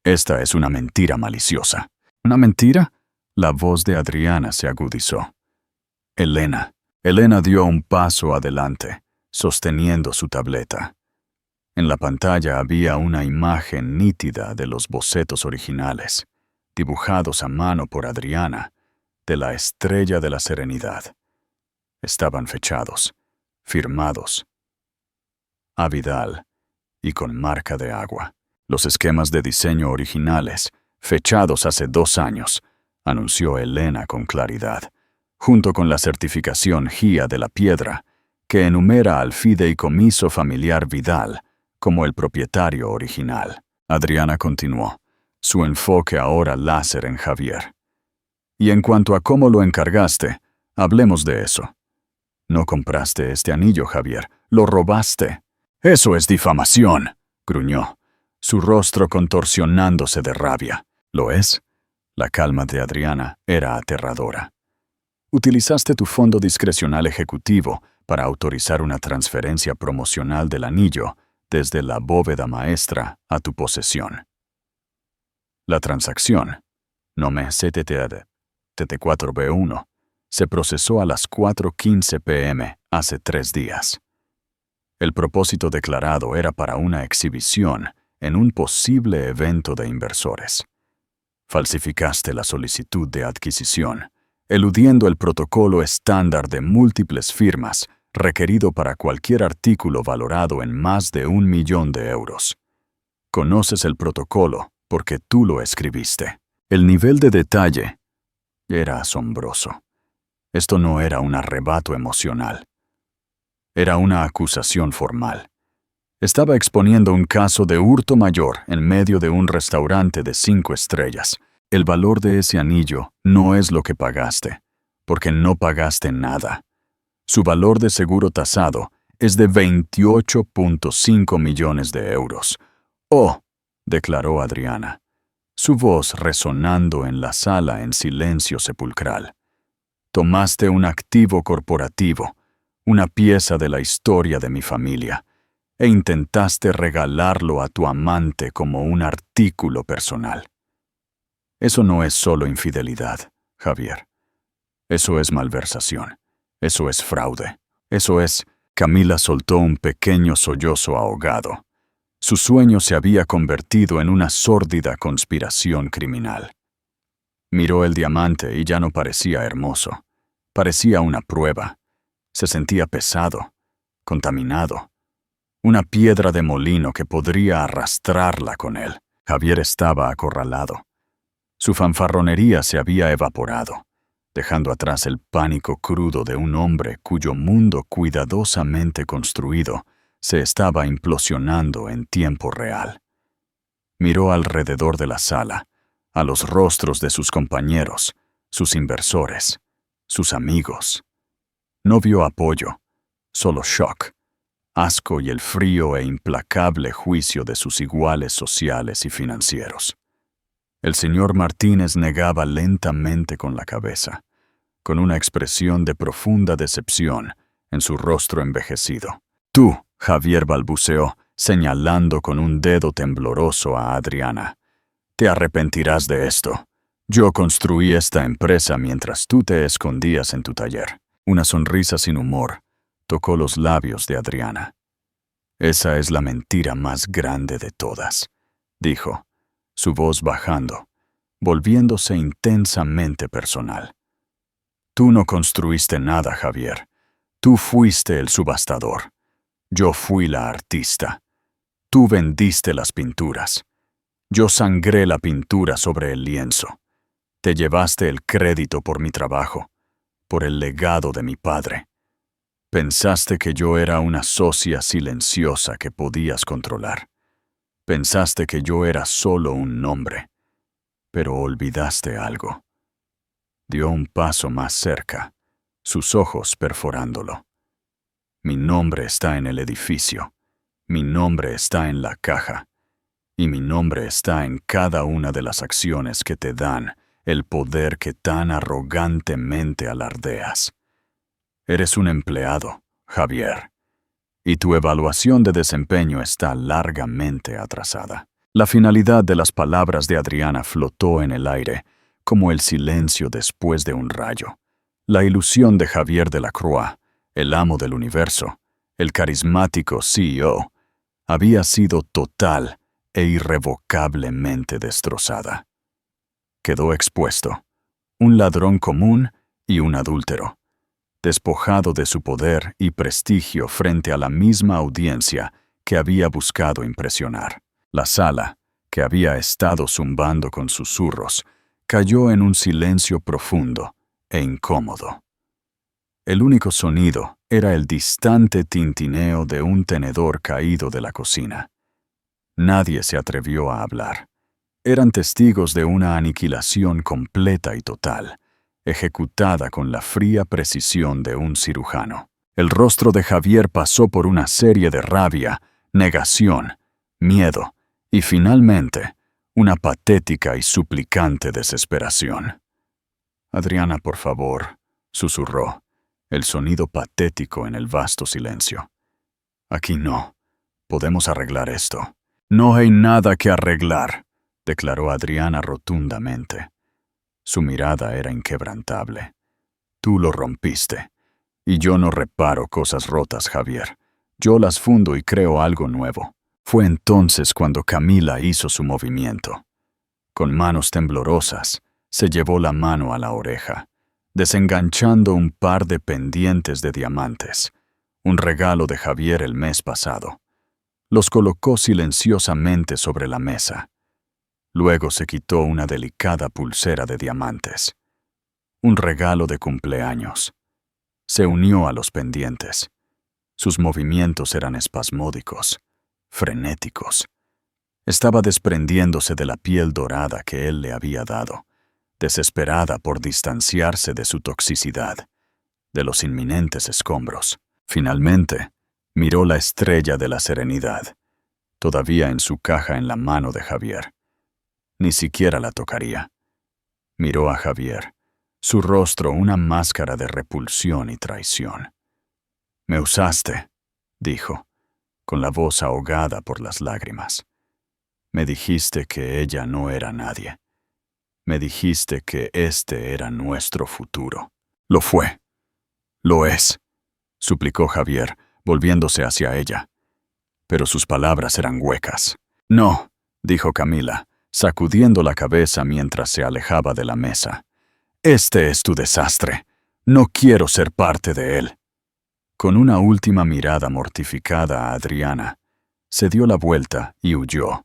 [SPEAKER 1] Esta es una mentira maliciosa». «¿Una mentira?» La voz de Adriana se agudizó. Elena dio un paso adelante, sosteniendo su tableta. En la pantalla había una imagen nítida de los bocetos originales, dibujados a mano por Adriana, de la Estrella de la Serenidad. Estaban fechados, firmados, a Vidal y con marca de agua. Los esquemas de diseño originales, fechados hace 2 años, anunció Elena con claridad, junto con la certificación GIA de la piedra, que enumera al fideicomiso familiar Vidal como el propietario original. Adriana continuó, su enfoque ahora láser en Javier. Y en cuanto a cómo lo encargaste, hablemos de eso. No compraste este anillo, Javier, lo robaste. Eso es difamación, gruñó, su rostro contorsionándose de rabia. ¿Lo es? La calma de Adriana era aterradora. Utilizaste tu fondo discrecional ejecutivo para autorizar una transferencia promocional del anillo desde la bóveda maestra a tu posesión. La transacción, nomé TT4B1, se procesó a las 4:15 p.m. hace 3 días. El propósito declarado era para una exhibición en un posible evento de inversores. Falsificaste la solicitud de adquisición, eludiendo el protocolo estándar de múltiples firmas requerido para cualquier artículo valorado en más de 1.000.000 de euros. Conoces el protocolo porque tú lo escribiste. El nivel de detalle era asombroso. Esto no era un arrebato emocional. Era una acusación formal. Estaba exponiendo un caso de hurto mayor en medio de un restaurante de 5 estrellas. El valor de ese anillo no es lo que pagaste, porque no pagaste nada. Su valor de seguro tasado es de 28.5 millones de euros. ¡Oh!, declaró Adriana, su voz resonando en la sala en silencio sepulcral. Tomaste un activo corporativo, una pieza de la historia de mi familia, e intentaste regalarlo a tu amante como un artículo personal. Eso no es solo infidelidad, Javier. Eso es malversación. Eso es fraude. Eso es... Camila soltó un pequeño sollozo ahogado. Su sueño se había convertido en una sórdida conspiración criminal. Miró el diamante y ya no parecía hermoso. Parecía una prueba. Se sentía pesado, contaminado. Una piedra de molino que podría arrastrarla con él. Javier estaba acorralado. Su fanfarronería se había evaporado, dejando atrás el pánico crudo de un hombre cuyo mundo cuidadosamente construido se estaba implosionando en tiempo real. Miró alrededor de la sala, a los rostros de sus compañeros, sus inversores, sus amigos. No vio apoyo, solo shock, asco y el frío e implacable juicio de sus iguales sociales y financieros. El señor Martínez negaba lentamente con la cabeza, con una expresión de profunda decepción en su rostro envejecido. Tú, Javier balbuceó, señalando con un dedo tembloroso a Adriana. Te arrepentirás de esto. Yo construí esta empresa mientras tú te escondías en tu taller. Una sonrisa sin humor tocó los labios de Adriana. Esa es la mentira más grande de todas, dijo, su voz bajando, volviéndose intensamente personal. Tú no construiste nada, Javier. Tú fuiste el subastador. Yo fui la artista. Tú vendiste las pinturas. Yo sangré la pintura sobre el lienzo. Te llevaste el crédito por mi trabajo, por el legado de mi padre. Pensaste que yo era una socia silenciosa que podías controlar. Pensaste que yo era solo un nombre, pero olvidaste algo. Dio un paso más cerca, sus ojos perforándolo. Mi nombre está en el edificio, mi nombre está en la caja, y mi nombre está en cada una de las acciones que te dan el poder que tan arrogantemente alardeas. Eres un empleado, Javier, y tu evaluación de desempeño está largamente atrasada. La finalidad de las palabras de Adriana flotó en el aire, como el silencio después de un rayo. La ilusión de Javier de la Croix, el amo del universo, el carismático CEO, había sido total e irrevocablemente destrozada. Quedó expuesto, un ladrón común y un adúltero, despojado de su poder y prestigio frente a la misma audiencia que había buscado impresionar. La sala, que había estado zumbando con susurros, cayó en un silencio profundo e incómodo. El único sonido era el distante tintineo de un tenedor caído de la cocina. Nadie se atrevió a hablar. Eran testigos de una aniquilación completa y total, ejecutada con la fría precisión de un cirujano. El rostro de Javier pasó por una serie de rabia, negación, miedo y finalmente una patética y suplicante desesperación. Adriana, por favor, susurró, el sonido patético en el vasto silencio. Aquí no. Podemos arreglar esto. No hay nada que arreglar, declaró Adriana rotundamente. Su mirada era inquebrantable. Tú lo rompiste. Y yo no reparo cosas rotas, Javier. Yo las fundo y creo algo nuevo. Fue entonces cuando Camila hizo su movimiento. Con manos temblorosas, se llevó la mano a la oreja, desenganchando un par de pendientes de diamantes, un regalo de Javier el mes pasado. Los colocó silenciosamente sobre la mesa. Luego se quitó una delicada pulsera de diamantes. Un regalo de cumpleaños. Se unió a los pendientes. Sus movimientos eran espasmódicos, frenéticos. Estaba desprendiéndose de la piel dorada que él le había dado, desesperada por distanciarse de su toxicidad, de los inminentes escombros. Finalmente, miró la estrella de la serenidad, todavía en su caja en la mano de Javier. Ni siquiera la tocaría. Miró a Javier, su rostro una máscara de repulsión y traición. «Me usaste», dijo, con la voz ahogada por las lágrimas. «Me dijiste que ella no era nadie. Me dijiste que este era nuestro futuro». «Lo fue. Lo es», suplicó Javier, volviéndose hacia ella. Pero sus palabras eran huecas. «No», dijo Camila, sacudiendo la cabeza mientras se alejaba de la mesa. «Este es tu desastre. No quiero ser parte de él». Con una última mirada mortificada a Adriana, se dio la vuelta y huyó,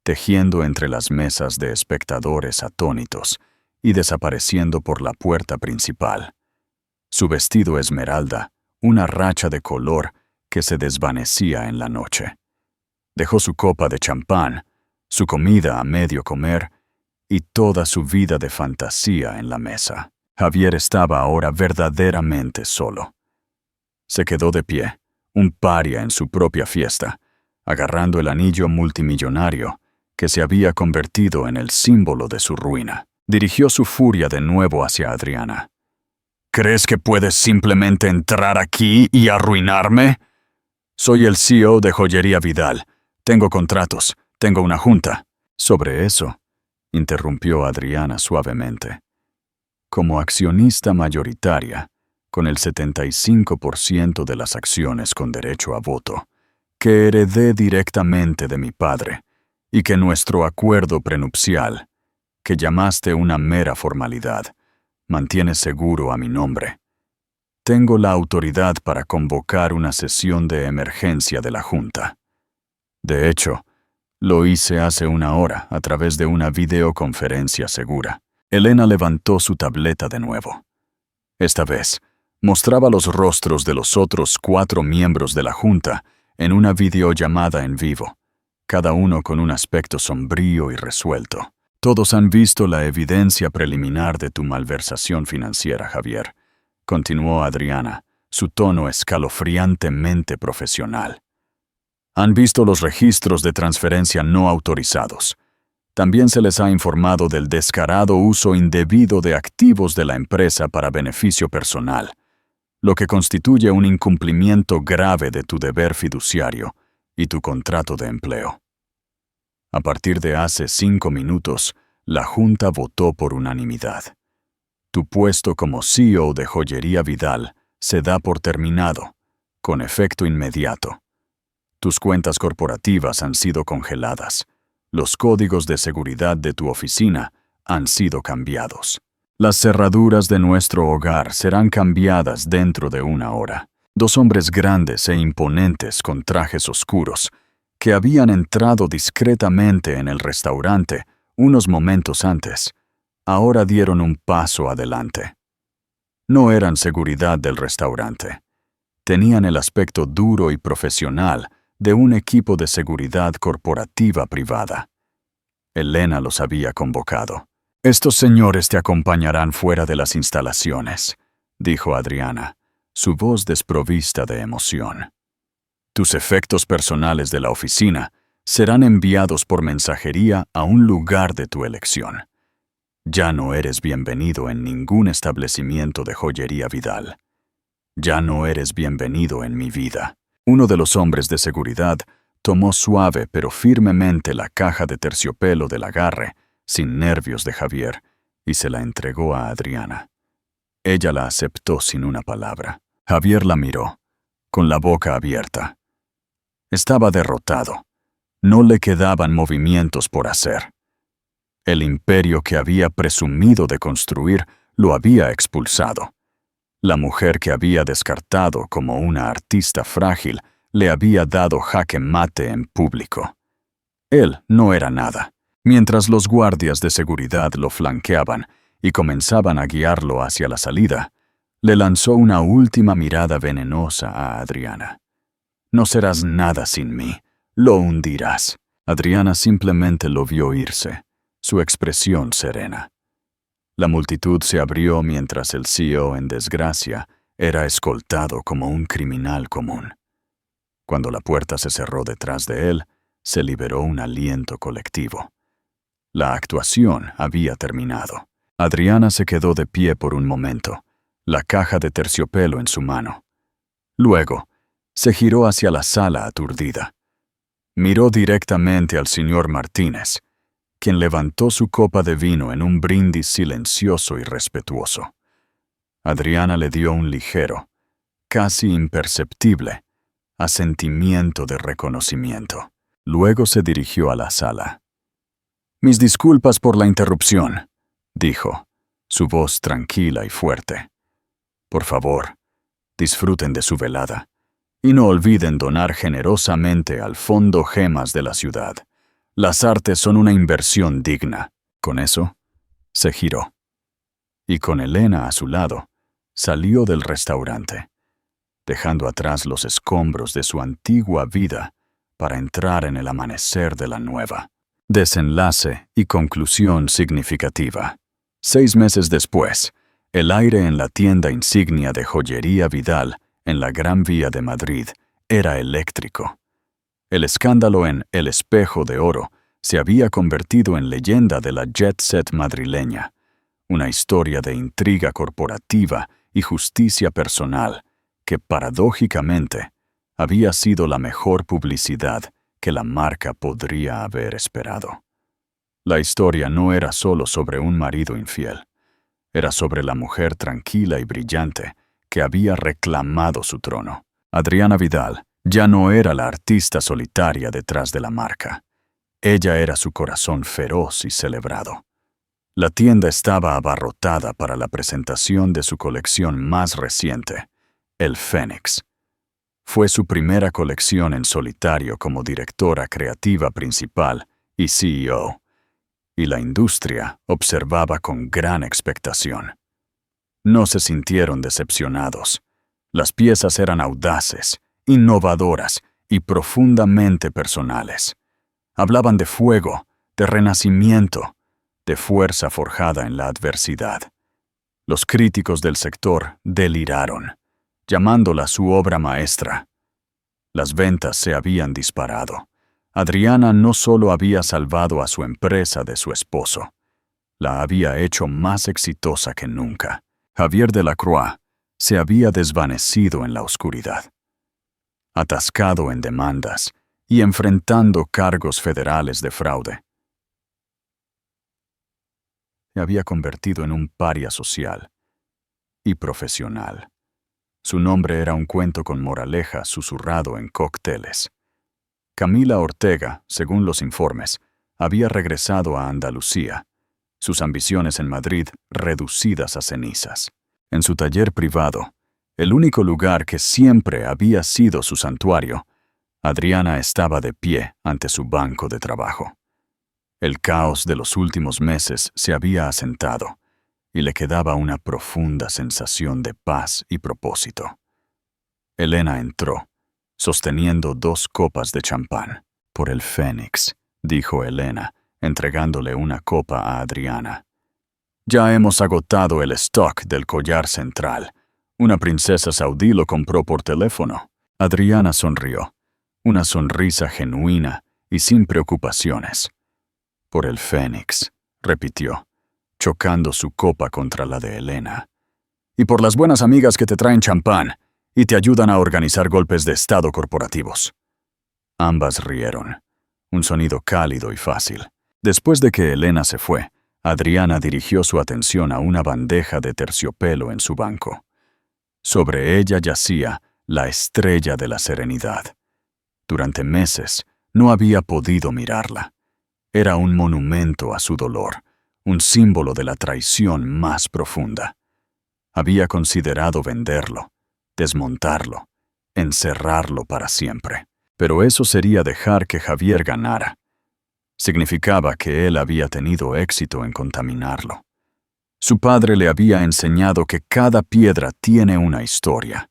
[SPEAKER 1] tejiendo entre las mesas de espectadores atónitos y desapareciendo por la puerta principal. Su vestido esmeralda, una racha de color que se desvanecía en la noche. Dejó su copa de champán, su comida a medio comer y toda su vida de fantasía en la mesa. Javier estaba ahora verdaderamente solo. Se quedó de pie, un paria en su propia fiesta, agarrando el anillo multimillonario que se había convertido en el símbolo de su ruina. Dirigió su furia de nuevo hacia Adriana. «¿Crees que puedes simplemente entrar aquí y arruinarme? Soy el CEO de Joyería Vidal. Tengo contratos, tengo una junta». «Sobre eso», interrumpió Adriana suavemente. «Como accionista mayoritaria, con el 75% de las acciones con derecho a voto, que heredé directamente de mi padre, y que nuestro acuerdo prenupcial, que llamaste una mera formalidad, mantiene seguro a mi nombre. Tengo la autoridad para convocar una sesión de emergencia de la Junta. De hecho, lo hice hace una hora a través de una videoconferencia segura». Elena levantó su tableta de nuevo. Esta vez, mostraba los rostros de los otros 4 miembros de la Junta en una videollamada en vivo, cada uno con un aspecto sombrío y resuelto. «Todos han visto la evidencia preliminar de tu malversación financiera, Javier», continuó Adriana, su tono escalofriantemente profesional. «Han visto los registros de transferencia no autorizados. También se les ha informado del descarado uso indebido de activos de la empresa para beneficio personal, lo que constituye un incumplimiento grave de tu deber fiduciario y tu contrato de empleo. A partir de hace 5 minutos, la Junta votó por unanimidad. Tu puesto como CEO de Joyería Vidal se da por terminado, con efecto inmediato. Tus cuentas corporativas han sido congeladas. Los códigos de seguridad de tu oficina han sido cambiados. Las cerraduras de nuestro hogar serán cambiadas dentro de 1 hora. 2 hombres grandes e imponentes con trajes oscuros, que habían entrado discretamente en el restaurante unos momentos antes, ahora dieron un paso adelante. No eran seguridad del restaurante. Tenían el aspecto duro y profesional de un equipo de seguridad corporativa privada. Elena los había convocado. «Estos señores te acompañarán fuera de las instalaciones», dijo Adriana, su voz desprovista de emoción. «Tus efectos personales de la oficina serán enviados por mensajería a un lugar de tu elección. Ya no eres bienvenido en ningún establecimiento de Joyería Vidal. Ya no eres bienvenido en mi vida». Uno de los hombres de seguridad tomó suave pero firmemente la caja de terciopelo del agarre, sin nervios de Javier, y se la entregó a Adriana. Ella la aceptó sin una palabra. Javier la miró, con la boca abierta. Estaba derrotado. No le quedaban movimientos por hacer. El imperio que había presumido de construir lo había expulsado. La mujer que había descartado como una artista frágil le había dado jaque mate en público. Él no era nada. Mientras los guardias de seguridad lo flanqueaban y comenzaban a guiarlo hacia la salida, le lanzó una última mirada venenosa a Adriana. «No serás nada sin mí. Lo hundirás». Adriana simplemente lo vio irse, su expresión serena. La multitud se abrió mientras el CEO en desgracia era escoltado como un criminal común. Cuando la puerta se cerró detrás de él, se liberó un aliento colectivo. La actuación había terminado. Adriana se quedó de pie por un momento, la caja de terciopelo en su mano. Luego, se giró hacia la sala aturdida. Miró directamente al señor Martínez, quien levantó su copa de vino en un brindis silencioso y respetuoso. Adriana le dio un ligero, casi imperceptible, asentimiento de reconocimiento. Luego se dirigió a la sala. «Mis disculpas por la interrupción», dijo, su voz tranquila y fuerte. «Por favor, disfruten de su velada, y no olviden donar generosamente al Fondo Gemas de la ciudad. Las artes son una inversión digna». Con eso, se giró. Y con Elena a su lado, salió del restaurante, dejando atrás los escombros de su antigua vida para entrar en el amanecer de la nueva. Desenlace y conclusión significativa. 6 meses después, el aire en la tienda insignia de joyería Vidal, en la Gran Vía de Madrid, era eléctrico. El escándalo en El Espejo de Oro se había convertido en leyenda de la jet set madrileña, una historia de intriga corporativa y justicia personal que, paradójicamente, había sido la mejor publicidad que la marca podría haber esperado. La historia no era solo sobre un marido infiel, era sobre la mujer tranquila y brillante que había reclamado su trono. Adriana Vidal ya no era la artista solitaria detrás de la marca. Ella era su corazón feroz y celebrado. La tienda estaba abarrotada para la presentación de su colección más reciente, el Fénix. Fue su primera colección en solitario como directora creativa principal y CEO, y la industria observaba con gran expectación. No se sintieron decepcionados. Las piezas eran audaces, innovadoras y profundamente personales. Hablaban de fuego, de renacimiento, de fuerza forjada en la adversidad. Los críticos del sector deliraron, llamándola su obra maestra. Las ventas se habían disparado. Adriana no solo había salvado a su empresa de su esposo, la había hecho más exitosa que nunca. Javier Delacroix se había desvanecido en la oscuridad. Atascado en demandas y enfrentando cargos federales de fraude, se había convertido en un paria social y profesional. Su nombre era un cuento con moraleja susurrado en cócteles. Camila Ortega, según los informes, había regresado a Andalucía, sus ambiciones en Madrid reducidas a cenizas. En su taller privado, el único lugar que siempre había sido su santuario, Adriana estaba de pie ante su banco de trabajo. El caos de los últimos meses se había asentado, y le quedaba una profunda sensación de paz y propósito. Elena entró, sosteniendo 2 copas de champán. «Por el Fénix», dijo Elena, entregándole una copa a Adriana. «Ya hemos agotado el stock del collar central. Una princesa saudí lo compró por teléfono». Adriana sonrió, una sonrisa genuina y sin preocupaciones. «Por el Fénix», repitió, chocando su copa contra la de Elena. «Y por las buenas amigas que te traen champán y te ayudan a organizar golpes de estado corporativos». Ambas rieron, un sonido cálido y fácil. Después de que Elena se fue, Adriana dirigió su atención a una bandeja de terciopelo en su banco. Sobre ella yacía la estrella de la serenidad. Durante meses no había podido mirarla. Era un monumento a su dolor, un símbolo de la traición más profunda. Había considerado venderlo, desmontarlo, encerrarlo para siempre. Pero eso sería dejar que Javier ganara. Significaba que él había tenido éxito en contaminarlo. Su padre le había enseñado que cada piedra tiene una historia.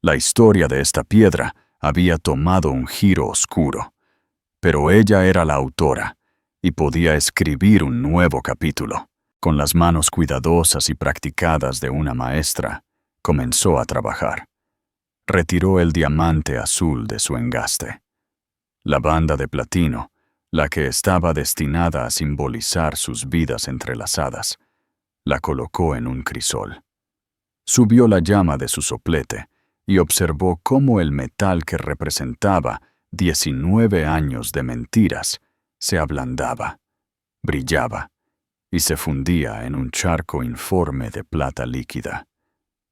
[SPEAKER 1] La historia de esta piedra había tomado un giro oscuro, pero ella era la autora y podía escribir un nuevo capítulo. Con las manos cuidadosas y practicadas de una maestra, comenzó a trabajar. Retiró el diamante azul de su engaste. La banda de platino, la que estaba destinada a simbolizar sus vidas entrelazadas, la colocó en un crisol. Subió la llama de su soplete y observó cómo el metal que representaba 19 años de mentiras se ablandaba, brillaba y se fundía en un charco informe de plata líquida.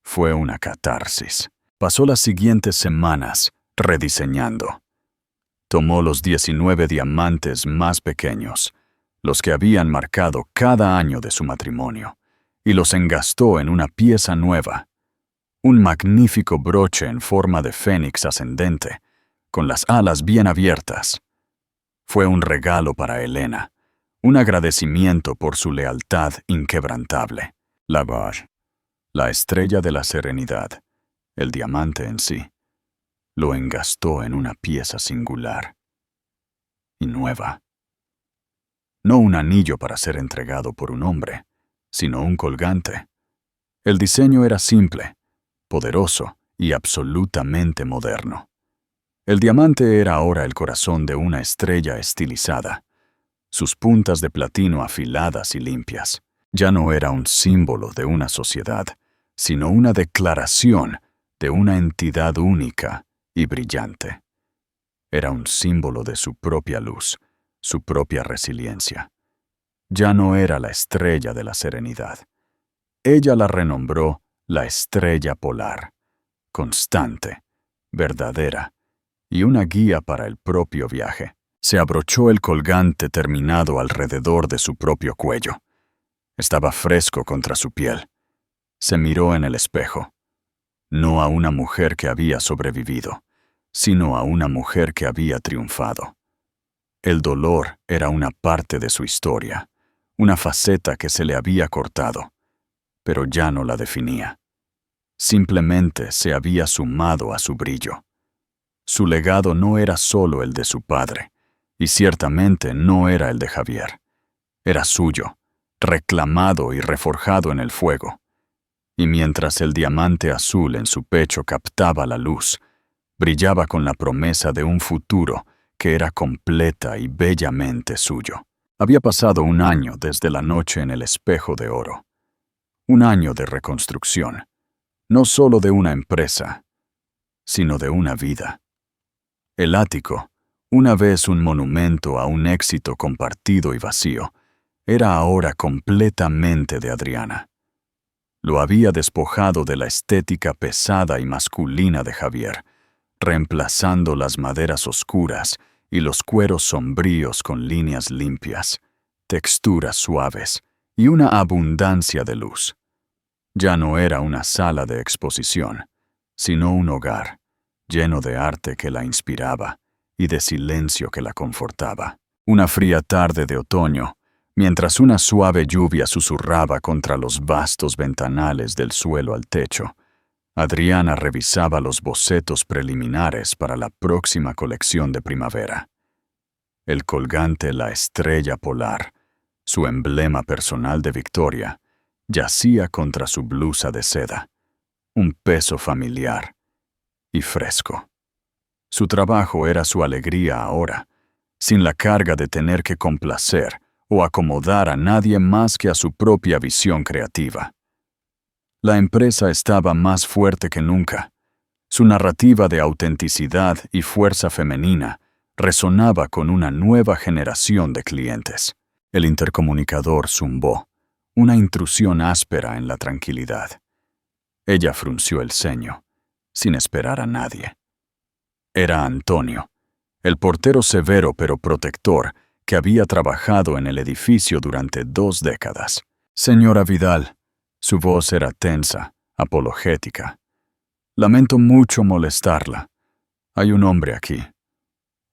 [SPEAKER 1] Fue una catarsis. Pasó las siguientes semanas rediseñando. Tomó los 19 diamantes más pequeños, los que habían marcado cada año de su matrimonio, y los engastó en una pieza nueva, un magnífico broche en forma de fénix ascendente, con las alas bien abiertas. Fue un regalo para Elena, un agradecimiento por su lealtad inquebrantable. La estrella de la serenidad, el diamante en sí, lo engastó en una pieza singular y nueva. No un anillo para ser entregado por un hombre, sino un colgante. El diseño era simple, poderoso y absolutamente moderno. El diamante era ahora el corazón de una estrella estilizada, sus puntas de platino afiladas y limpias. Ya no era un símbolo de una sociedad, sino una declaración de una entidad única y brillante. Era un símbolo de su propia luz, su propia resiliencia. Ya no era la estrella de la serenidad. Ella la renombró la estrella polar, constante, verdadera y una guía para el propio viaje. Se abrochó el colgante terminado alrededor de su propio cuello. Estaba fresco contra su piel. Se miró en el espejo. No a una mujer que había sobrevivido, sino a una mujer que había triunfado. El dolor era una parte de su historia, una faceta que se le había cortado, pero ya no la definía. Simplemente se había sumado a su brillo. Su legado no era solo el de su padre, y ciertamente no era el de Javier. Era suyo, reclamado y reforjado en el fuego. Y mientras el diamante azul en su pecho captaba la luz, brillaba con la promesa de un futuro que era completa y bellamente suyo. Había pasado un año desde la noche en el espejo de oro. Un año de reconstrucción, no solo de una empresa, sino de una vida. El ático, una vez un monumento a un éxito compartido y vacío, era ahora completamente de Adriana. Lo había despojado de la estética pesada y masculina de Javier, reemplazando las maderas oscuras y los cueros sombríos con líneas limpias, texturas suaves y una abundancia de luz. Ya no era una sala de exposición, sino un hogar, lleno de arte que la inspiraba y de silencio que la confortaba. Una fría tarde de otoño, mientras una suave lluvia susurraba contra los vastos ventanales del suelo al techo, Adriana revisaba los bocetos preliminares para la próxima colección de primavera. El colgante La Estrella Polar, su emblema personal de victoria, yacía contra su blusa de seda, un peso familiar y fresco. Su trabajo era su alegría ahora, sin la carga de tener que complacer o acomodar a nadie más que a su propia visión creativa. La empresa estaba más fuerte que nunca. Su narrativa de autenticidad y fuerza femenina resonaba con una nueva generación de clientes. El intercomunicador zumbó, una intrusión áspera en la tranquilidad. Ella frunció el ceño, sin esperar a nadie. Era Antonio, el portero severo pero protector, que había trabajado en el edificio durante 2 décadas. Señora Vidal, su voz era tensa, apologética. Lamento mucho molestarla. Hay un hombre aquí,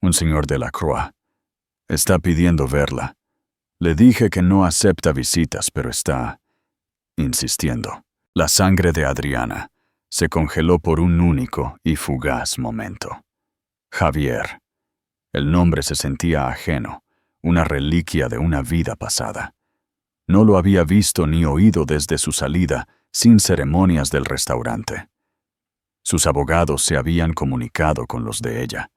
[SPEAKER 1] un señor Delacroix. Está pidiendo verla. Le dije que no acepta visitas, pero está insistiendo. La sangre de Adriana se congeló por un único y fugaz momento. Javier. El nombre se sentía ajeno, una reliquia de una vida pasada. No lo había visto ni oído desde su salida sin ceremonias del restaurante. Sus abogados se habían comunicado con los de ella.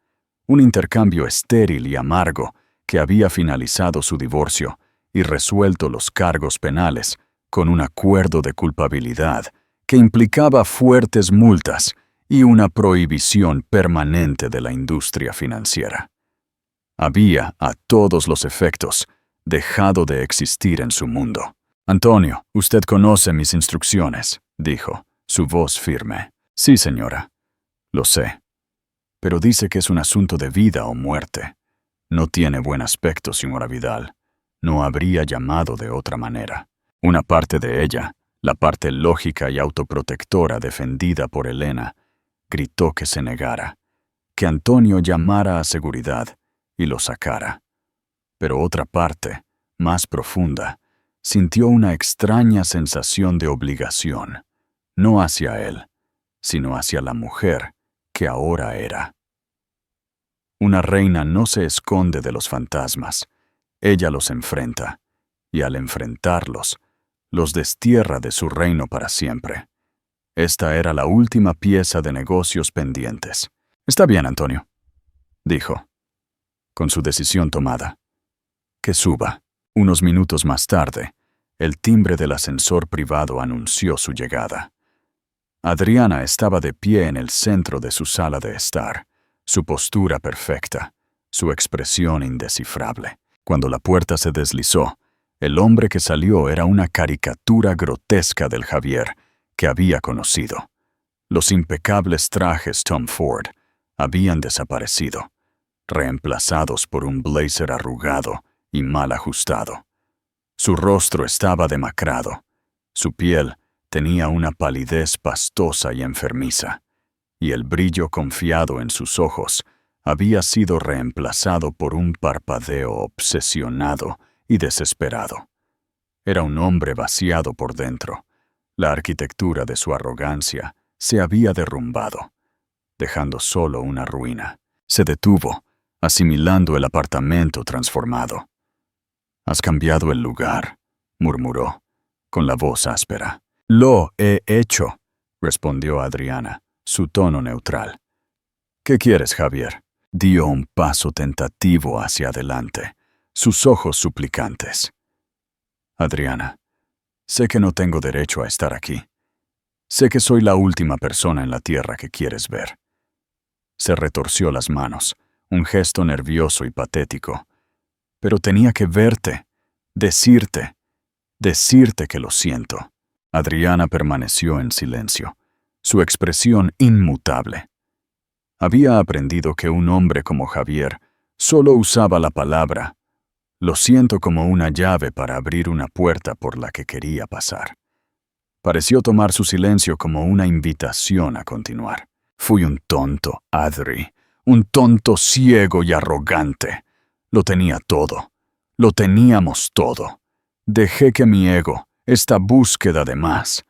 [SPEAKER 1] Un intercambio estéril y amargo que había finalizado su divorcio y resuelto los cargos penales con un acuerdo de culpabilidad que implicaba fuertes multas y una prohibición permanente de la industria financiera. Había, a todos los efectos, dejado de existir en su mundo. «Antonio, usted conoce mis instrucciones», dijo, su voz firme. «Sí, señora. Lo sé. Pero dice que es un asunto de vida o muerte. No tiene buen aspecto, señora Vidal. No habría llamado de otra manera». Una parte de ella, la parte lógica y autoprotectora defendida por Elena, gritó que se negara, que Antonio llamara a seguridad y lo sacara. Pero otra parte, más profunda, sintió una extraña sensación de obligación, no hacia él, sino hacia la mujer que ahora era. Una reina no se esconde de los fantasmas, ella los enfrenta, y al enfrentarlos, los destierra de su reino para siempre. Esta era la última pieza de negocios pendientes. «Está bien, Antonio», dijo, con su decisión tomada. «Que suba». Unos minutos más tarde, el timbre del ascensor privado anunció su llegada. Adriana estaba de pie en el centro de su sala de estar, su postura perfecta, su expresión indescifrable. Cuando la puerta se deslizó, el hombre que salió era una caricatura grotesca del Javier que había conocido. Los impecables trajes Tom Ford habían desaparecido, reemplazados por un blazer arrugado y mal ajustado. Su rostro estaba demacrado, su piel tenía una palidez pastosa y enfermiza, y el brillo confiado en sus ojos había sido reemplazado por un parpadeo obsesionado y desesperado. Era un hombre vaciado por dentro. La arquitectura de su arrogancia se había derrumbado, dejando solo una ruina. Se detuvo, asimilando el apartamento transformado. «Has cambiado el lugar», murmuró, con la voz áspera. «Lo he hecho», respondió Adriana, su tono neutral. «¿Qué quieres, Javier?» Dio un paso tentativo hacia adelante, sus ojos suplicantes. «Adriana, sé que no tengo derecho a estar aquí. Sé que soy la última persona en la tierra que quieres ver». Se retorció las manos, un gesto nervioso y patético. «Pero tenía que verte, decirte que lo siento». Adriana permaneció en silencio, su expresión inmutable. Había aprendido que un hombre como Javier solo usaba la palabra «lo siento» como una llave para abrir una puerta por la que quería pasar. Pareció tomar su silencio como una invitación a continuar. «Fui un tonto, Adri, un tonto ciego y arrogante. Lo tenía todo. Lo teníamos todo. Dejé que mi ego, esta búsqueda de más,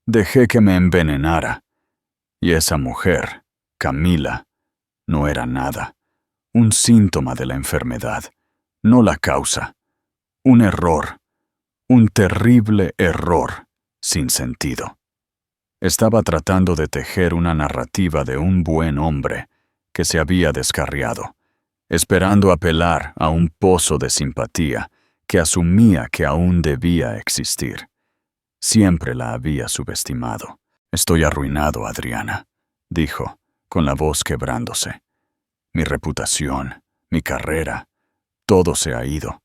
[SPEAKER 1] dejé que me envenenara. Y esa mujer, Camila, no era nada. Un síntoma de la enfermedad, no la causa. Un error. Un terrible error, sin sentido». Estaba tratando de tejer una narrativa de un buen hombre que se había descarriado, esperando apelar a un pozo de simpatía que asumía que aún debía existir. Siempre la había subestimado. «Estoy arruinado, Adriana», dijo, con la voz quebrándose. «Mi reputación, mi carrera, todo se ha ido.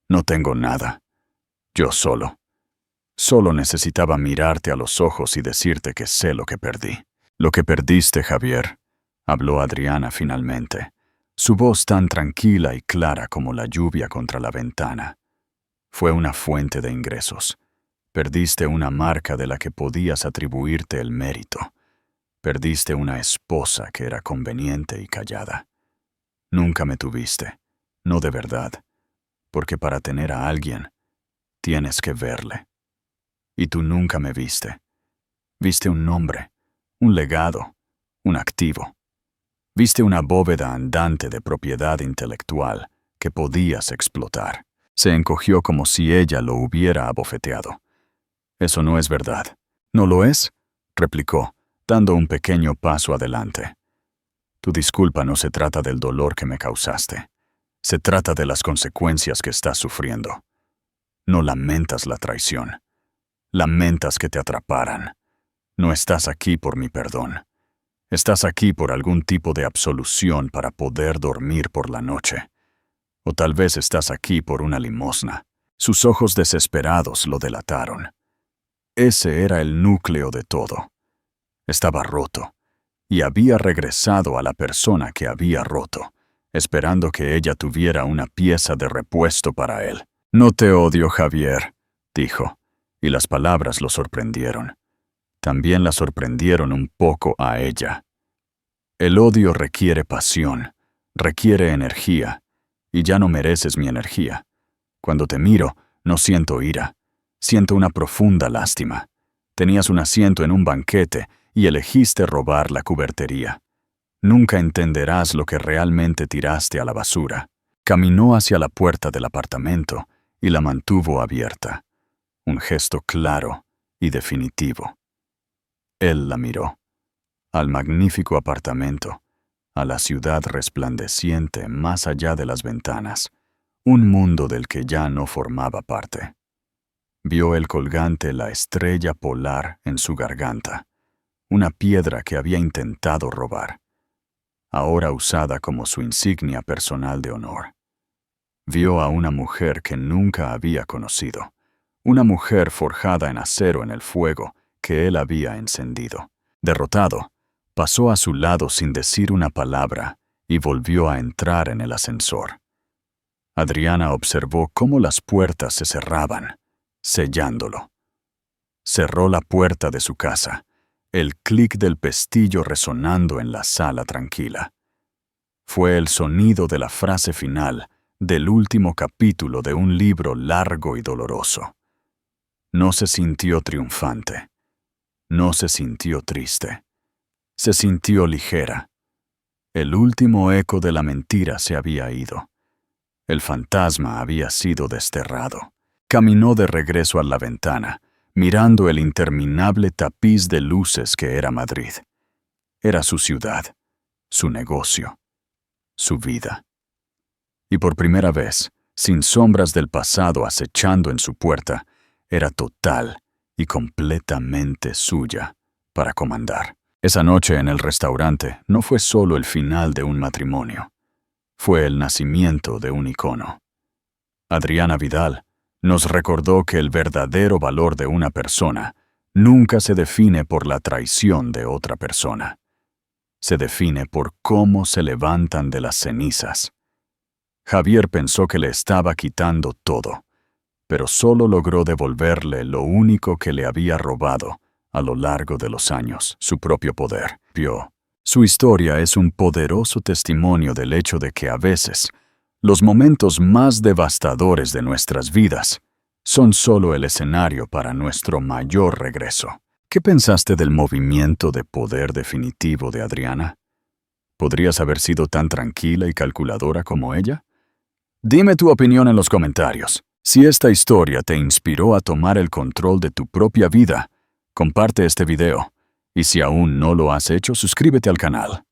[SPEAKER 1] No tengo nada. Yo solo. Solo necesitaba mirarte a los ojos y decirte que sé lo que perdí». «Lo que perdiste, Javier», habló Adriana finalmente, su voz tan tranquila y clara como la lluvia contra la ventana. Fue una fuente de ingresos. Perdiste una marca de la que podías atribuirte el mérito. Perdiste una esposa que era conveniente y callada. Nunca me tuviste, no de verdad, porque para tener a alguien, tienes que verle. Y tú nunca me viste. Viste un nombre, un legado, un activo. Viste una bóveda andante de propiedad intelectual que podías explotar. Se encogió como si ella lo hubiera abofeteado. Eso no es verdad. ¿No lo es?, replicó, dando un pequeño paso adelante. Tu disculpa no se trata del dolor que me causaste. Se trata de las consecuencias que estás sufriendo. No lamentas la traición. Lamentas que te atraparan. No estás aquí por mi perdón. Estás aquí por algún tipo de absolución para poder dormir por la noche. O tal vez estás aquí por una limosna. Sus ojos desesperados lo delataron. Ese era el núcleo de todo. Estaba roto, y había regresado a la persona que había roto, esperando que ella tuviera una pieza de repuesto para él. No te odio, Javier, dijo, y las palabras lo sorprendieron. También la sorprendieron un poco a ella. El odio requiere pasión, requiere energía, y ya no mereces mi energía. Cuando te miro, no siento ira, siento una profunda lástima. Tenías un asiento en un banquete y elegiste robar la cubertería. Nunca entenderás lo que realmente tiraste a la basura. Caminó hacia la puerta del apartamento y la mantuvo abierta. Un gesto claro y definitivo. Él la miró. Al magnífico apartamento, a la ciudad resplandeciente más allá de las ventanas, un mundo del que ya no formaba parte. Vio el colgante la estrella polar en su garganta, una piedra que había intentado robar, ahora usada como su insignia personal de honor. Vio a una mujer que nunca había conocido, una mujer forjada en acero en el fuego que él había encendido. Derrotado, pasó a su lado sin decir una palabra y volvió a entrar en el ascensor. Adriana observó cómo las puertas se cerraban, sellándolo. Cerró la puerta de su casa, el clic del pestillo resonando en la sala tranquila. Fue el sonido de la frase final del último capítulo de un libro largo y doloroso. No se sintió triunfante. No se sintió triste. Se sintió ligera. El último eco de la mentira se había ido. El fantasma había sido desterrado. Caminó de regreso a la ventana, mirando el interminable tapiz de luces que era Madrid. Era su ciudad, su negocio, su vida. Y por primera vez, sin sombras del pasado acechando en su puerta, era total y completamente suya para comandar. Esa noche en el restaurante no fue solo el final de un matrimonio, fue el nacimiento de un icono. Adriana Vidal nos recordó que el verdadero valor de una persona nunca se define por la traición de otra persona. Se define por cómo se levantan de las cenizas. Javier pensó que le estaba quitando todo, pero solo logró devolverle lo único que le había robado a lo largo de los años, su propio poder. Su historia es un poderoso testimonio del hecho de que a veces, los momentos más devastadores de nuestras vidas son solo el escenario para nuestro mayor regreso. ¿Qué pensaste del movimiento de poder definitivo de Adriana? ¿Podrías haber sido tan tranquila y calculadora como ella? Dime tu opinión en los comentarios. Si esta historia te inspiró a tomar el control de tu propia vida, comparte este video. Y si aún no lo has hecho, suscríbete al canal.